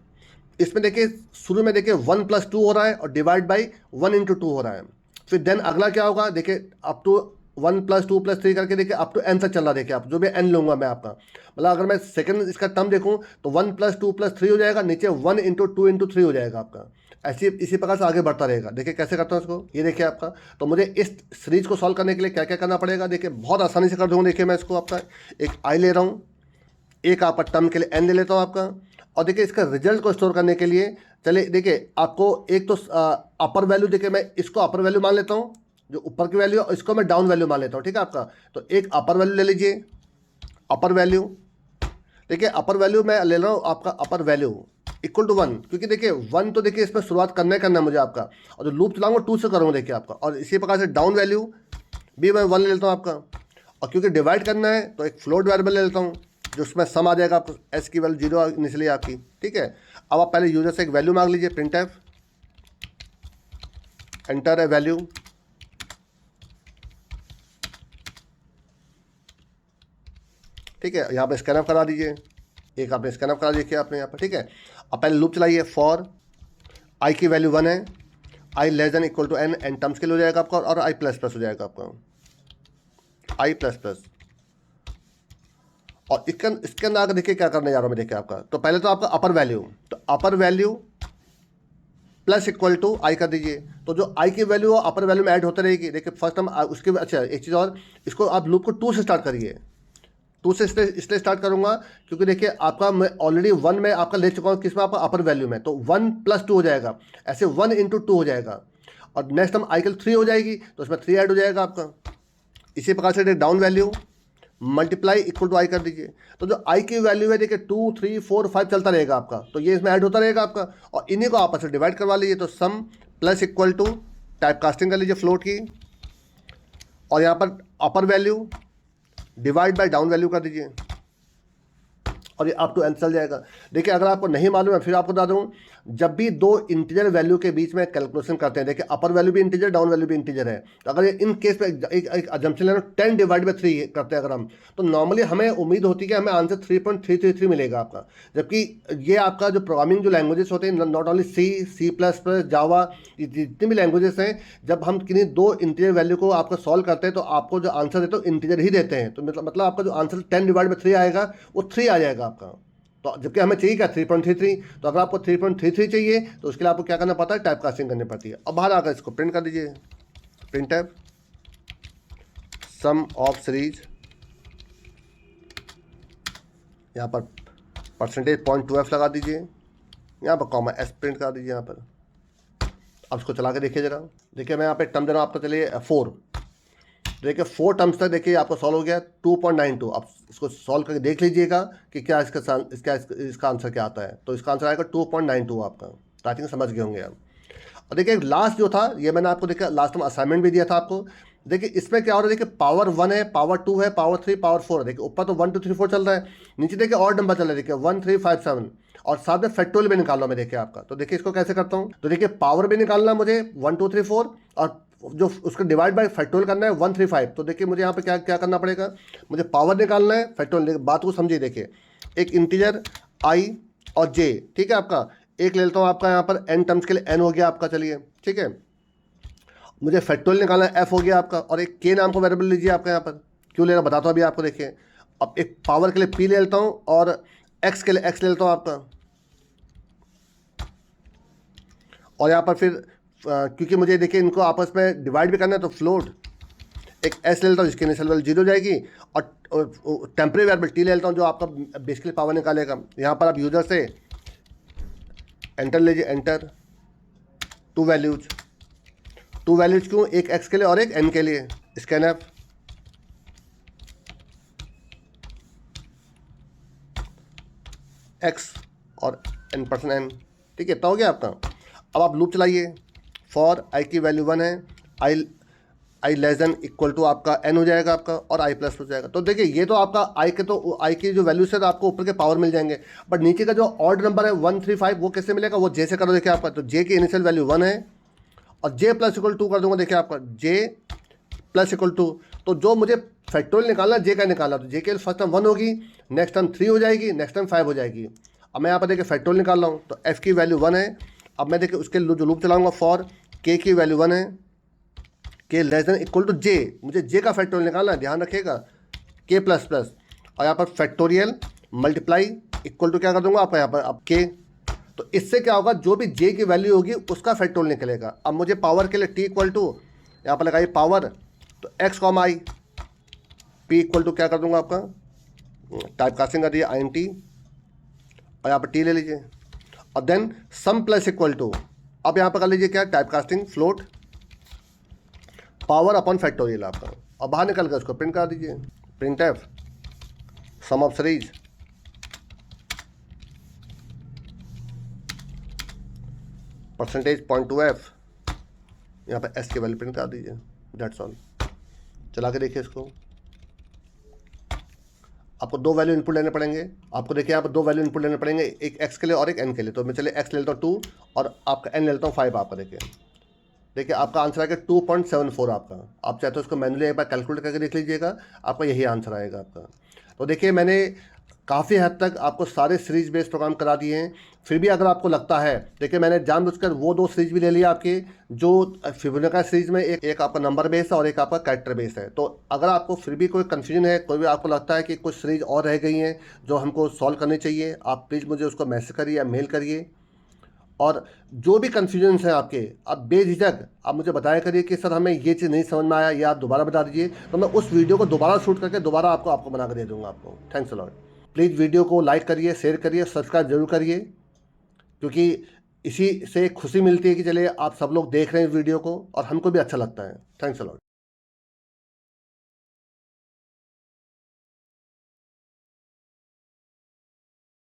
इसमें देखिए शुरू में देखिए 1+2 हो रहा है और डिवाइड बाई 1 × 2 हो रहा है। फिर देन अगला क्या होगा, देखिए अप टू 1+2+3 करके देखिए अप टू एन तक चल रहा, देखिए आप जो भी एन लूंगा मैं आपका, मतलब अगर मैं सेकंड इसका टर्म देखूं तो 1+2+3 हो जाएगा, नीचे 1 × 2 × 3 हो जाएगा आपका। ऐसे इसी प्रकार से आगे बढ़ता रहेगा। देखिए कैसे करता हूँ इसको, ये देखिए आपका। तो मुझे इस सीरीज को सॉल्व करने के लिए क्या क्या करना पड़ेगा, देखिए बहुत आसानी से कर दूँगा। देखिए मैं इसको आपका एक आई ले रहा हूँ, एक आपका टर्म के लिए एन ले लेता हूँ आपका, और देखिए इसका रिजल्ट को स्टोर करने के लिए चलिए देखिए आपको एक तो अपर वैल्यू, देखिए मैं इसको अपर वैल्यू मान लेता हूँ, जो ऊपर की वैल्यू और इसको मैं डाउन वैल्यू मान लेता हूँ, ठीक है आपका। तो एक अपर वैल्यू ले लीजिए, अपर वैल्यू, देखिए अपर वैल्यू मैं ले रहा हूँ आपका अपर वैल्यू इक्वल टू 1, क्योंकि देखिए 1 तो देखिए इसमें शुरुआत करना है मुझे आपका, और जो लूप चलाऊंगा 2 से करूँगा देखिए आपका। और इसी प्रकार से डाउन वैल्यू भी मैं 1 ले लेता हूँ आपका, और क्योंकि डिवाइड करना है तो एक फ्लोट वेरिएबल ले लेता हूँ, जो उसमें सम आ जाएगा आपको, एस की वैल्यू 0 इनिशियली आपकी, ठीक है। अब आप पहले यूजर से एक वैल्यू मांग लीजिए, print F enter a value, ठीक है। यहाँ पे स्कैन अप करा दीजिए, एक आपने स्कैन अप करा देखिए आपने यहाँ पर, ठीक है। अब पहले लूप चलाइए, फॉर आई की वैल्यू 1 है, I less than equal to N, N terms के लिए हो जाएगा आपका, और आई प्लस प्लस हो जाएगा आपका, आई प्लस प्लस। और इसके अंदर आकर देखिए क्या करने जा रहा हूँ मैं, देखिए आपका। तो पहले तो आपका अपर वैल्यू, तो upper value plus equal to I कर दीजिए। तो जो आई की वैल्यू अपर वैल्यू में ऐड होते रहेगी। देखिए फर्स्ट हम उसके, अच्छा एक चीज़ और, इसको आप लूप को 2 से स्टार्ट करिए। 2 से इसलिए स्टार्ट करूंगा क्योंकि देखिए आपका मैं ऑलरेडी 1 में आपका ले चुका हूँ, किसमें आपका अपर वैल्यू में, तो 1+2 हो जाएगा, ऐसे 1 × 2 हो जाएगा। और नेक्स्ट हम आई 3 हो जाएगी तो उसमें 3 ऐड हो जाएगा आपका। इसी प्रकार से down value multiply equal to I कर दीजिए। तो जो आई की वैल्यू है देखिए 2, 3, 4, 5 चलता रहेगा आपका, तो ये इसमें ऐड होता रहेगा आपका, और इन्हीं को आपस में डिवाइड करवा लीजिए। तो sum plus equal to type casting कर लीजिए फ्लोट की, और यहाँ पर upper value divide by down value कर दीजिए, और ये अप टू एन चल जाएगा। देखिए अगर आपको नहीं मालूम है फिर आपको बता दूँ, जब भी दो इंटीजर वैल्यू के बीच में कैलकुलेशन करते हैं, देखिए अपर वैल्यू भी इंटीजर, डाउन वैल्यू भी इंटीजर है, तो अगर इन केस पे एक अजम्पशन लेना 10 डिवाइड बाई 3 करते हैं अगर हम, तो नॉर्मली हमें उम्मीद होती है कि हमें आंसर 3.333 मिलेगा आपका। जबकि ये आपका जो प्रोग्रामिंग जो लैंग्वेजेस होते हैं, नॉट ओनली C++, जावा, जितनी भी लैंग्वेजेस हैं, जब हम किन्हीं दो इंटीजर वैल्यू को आपका सॉल्व करते हैं तो आपको जो आंसर देते हैं इंटीजर ही देते हैं। तो मतलब आपका जो आंसर 10 डिवाइड बाई 3 आएगा वो 3 आ जाएगा आपका। तो जबकि हमें चाहिए क्या 3.33, तो अगर आपको 3.33 चाहिए तो उसके लिए आपको क्या करना पड़ता है, टाइप कास्टिंग करनी पड़ती है। अब बाहर आकर इसको प्रिंट कर दीजिए, print F sum of series, यहाँ पर %.2f लगा दीजिए, यहाँ पर कॉमा एस प्रिंट कर दीजिए यहाँ पर। अब इसको चला के देखिए जरा, देखिए मैं यहाँ पे टर्म दे रहा हूँ आपको, चलिए 4, देखिए 4 टर्म्स तक देखिए आपको सॉल्व हो गया 2.92। अब इसको सॉल्व करके देख लीजिएगा कि क्या इसका आंसर क्या आता है। तो इसका आंसर आएगा 2.92 आपका। तो आई थिंक समझ गए होंगे आप। और देखिए लास्ट जो था ये मैंने आपको देखिए लास्ट में असाइनमेंट भी दिया था आपको। देखिए इसमें क्या हो रहा है, देखिए पावर 1 है, पावर 2 है, पावर 3, पावर 4 है। देखिए ऊपर तो 1 2 3 4 चल रहा है, नीचे देखिए और नंबर चल रहा है, देखिए 1 3 5 7, और साथ में फैक्टोरियल भी निकाल लो मैं देखिए आपका। तो देखिए इसको कैसे करता हूँ, तो देखिए पावर भी निकालना मुझे 1 2 3 4, और जो उसको डिवाइड बाय फैक्टोरियल करना है 1 3 5। तो देखिए मुझे यहाँ पे क्या क्या करना पड़ेगा, मुझे पावर निकालना है, फैक्टोरियल, बात को समझिए। देखिए एक इंटीजर i और j, ठीक है आपका, एक ले लेता हूँ आपका यहाँ पर n टर्म्स के लिए n हो गया आपका, चलिए ठीक है। मुझे फैक्टोरियल निकालना है f हो गया आपका, और एक k नाम का वेरिएबल लीजिए आपका यहाँ पर, क्यों लेना बताता हूँ अभी आपको। देखिए अब एक पावर के लिए p ले लेता हूँ और x के लिए x ले लेता हूँ आपका, और यहाँ पर फिर क्योंकि मुझे देखिए इनको आपस में डिवाइड भी करना है तो फ्लोट एक s ले लेता हूँ जिसकी इनिशियल वैल्यू 0 हो जाएगी, और टेम्परेरी वेरिएबल t ले लेता हूँ जो आपका बेसिकली पावर निकालेगा। यहाँ पर आप यूजर से एंटर लीजिए, एंटर टू वैल्यूज क्यों, एक x के लिए और एक n के लिए, स्कैन एफ x और n%n, ठीक है, इतना हो गया आपका। अब आप लूप चलाइए, फॉर i की वैल्यू 1 है, i less than equal to आपका n हो जाएगा आपका, और i प्लस हो जाएगा। तो देखिए ये तो आपका i की जो वैल्यू से तो आपको ऊपर के पावर मिल जाएंगे, बट नीचे का जो ऑड नंबर है 1 3 5 वो कैसे मिलेगा, वो j से करो। देखिए आपका तो j की इनिशियल वैल्यू 1 है, और j प्लस इक्वल 2 कर दूंगा। देखिए आपका j प्लस इक्वल टू, तो जो मुझे फैक्टोरियल निकालना जे का निकालना, तो जे के फर्स्ट टर्म 1 होगी, नेक्स्ट टर्म 3 हो जाएगी, नेक्स्ट टर्म 5 हो जाएगी। अब मैं यहाँ पर देखिए फैक्टोरियल निकाल रहा हूँ, तो एफ की वैल्यू 1 है। अब मैं देखिए उसके जो लूप चलाऊंगा फॉर के की वैल्यू 1 है, के लेस देन इक्वल टू जे, मुझे जे का फैक्टोरियल निकालना है, ध्यान रखिएगा, के प्लस प्लस, और यहाँ पर फैक्टोरियल मल्टीप्लाई इक्वल टू क्या कर दूंगा आपका यहाँ पर अब के। तो इससे क्या होगा, जो भी जे की वैल्यू होगी उसका फैक्टोरियल निकलेगा। अब मुझे पावर के लिए टी इक्वल टू यहाँ पर लगाइए पावर, तो x comma i, p equal to क्या कर दूंगा आपका टाइप कास्टिंग कर दिया आई एन टी, और यहाँ पर टी ले लीजिए, और then sum plus equal to, अब यहाँ पर कर लीजिए क्या type casting float power upon factorial आपका, और बाहर निकल कर उसको प्रिंट कर दीजिए, print F sum of series percentage point two f, यहाँ पर एस की वैल्यू प्रिंट कर दीजिए, दैट्स ऑल। चला के देखिए इसको, आपको 2 वैल्यू इनपुट लेने पड़ेंगे। आपको देखिए यहाँ पर 2 वैल्यू इनपुट लेने पड़ेंगे, एक एक्स के लिए और एक एन के लिए। तो मैं चलिए एक्स ले लेता हूँ 2 और आपका एन ले लेता हूँ 5। आपका देखिए आपका आंसर आएगा 2.74 आपका। आप चाहे तो इसको मैनुअली एक बार कैलकुलेट करके देख लीजिएगा, आपका यही आंसर आएगा आपका। तो देखिए मैंने काफ़ी हद तक आपको सारे सीरीज बेस्ड प्रोग्राम करा दिए हैं। फिर भी अगर आपको लगता है, देखिए मैंने जानबूझकर वो 2 सीरीज भी ले लिया आपके, जो फिबोनाची सीरीज में एक आपका नंबर बेस है और एक आपका कैरेक्टर बेस है। तो अगर आपको फिर भी कोई कन्फ्यूजन है, कोई भी आपको लगता है कि कुछ सीरीज और रह गई हैं जो हमको सॉल्व करनी चाहिए, आप प्लीज़ मुझे उसको मैसेज करिए या मेल करिए। और जो भी कन्फ्यूजन्स हैं आपके, आप बेझिझक आप मुझे बताया करिए कि सर हमें ये चीज़ नहीं समझ में आया, या आप दोबारा बता दीजिए, तो मैं उस वीडियो को दोबारा शूट करके दोबारा आपको बना कर दे दूँगा आपको। Thanks a lot. Please video को लाइक करिए, शेयर करिए, सब्सक्राइब जरूर करिए, क्योंकि इसी से खुशी मिलती है कि चलिए आप सब लोग देख रहे हैं वीडियो को और हमको भी अच्छा लगता है। Thanks a lot.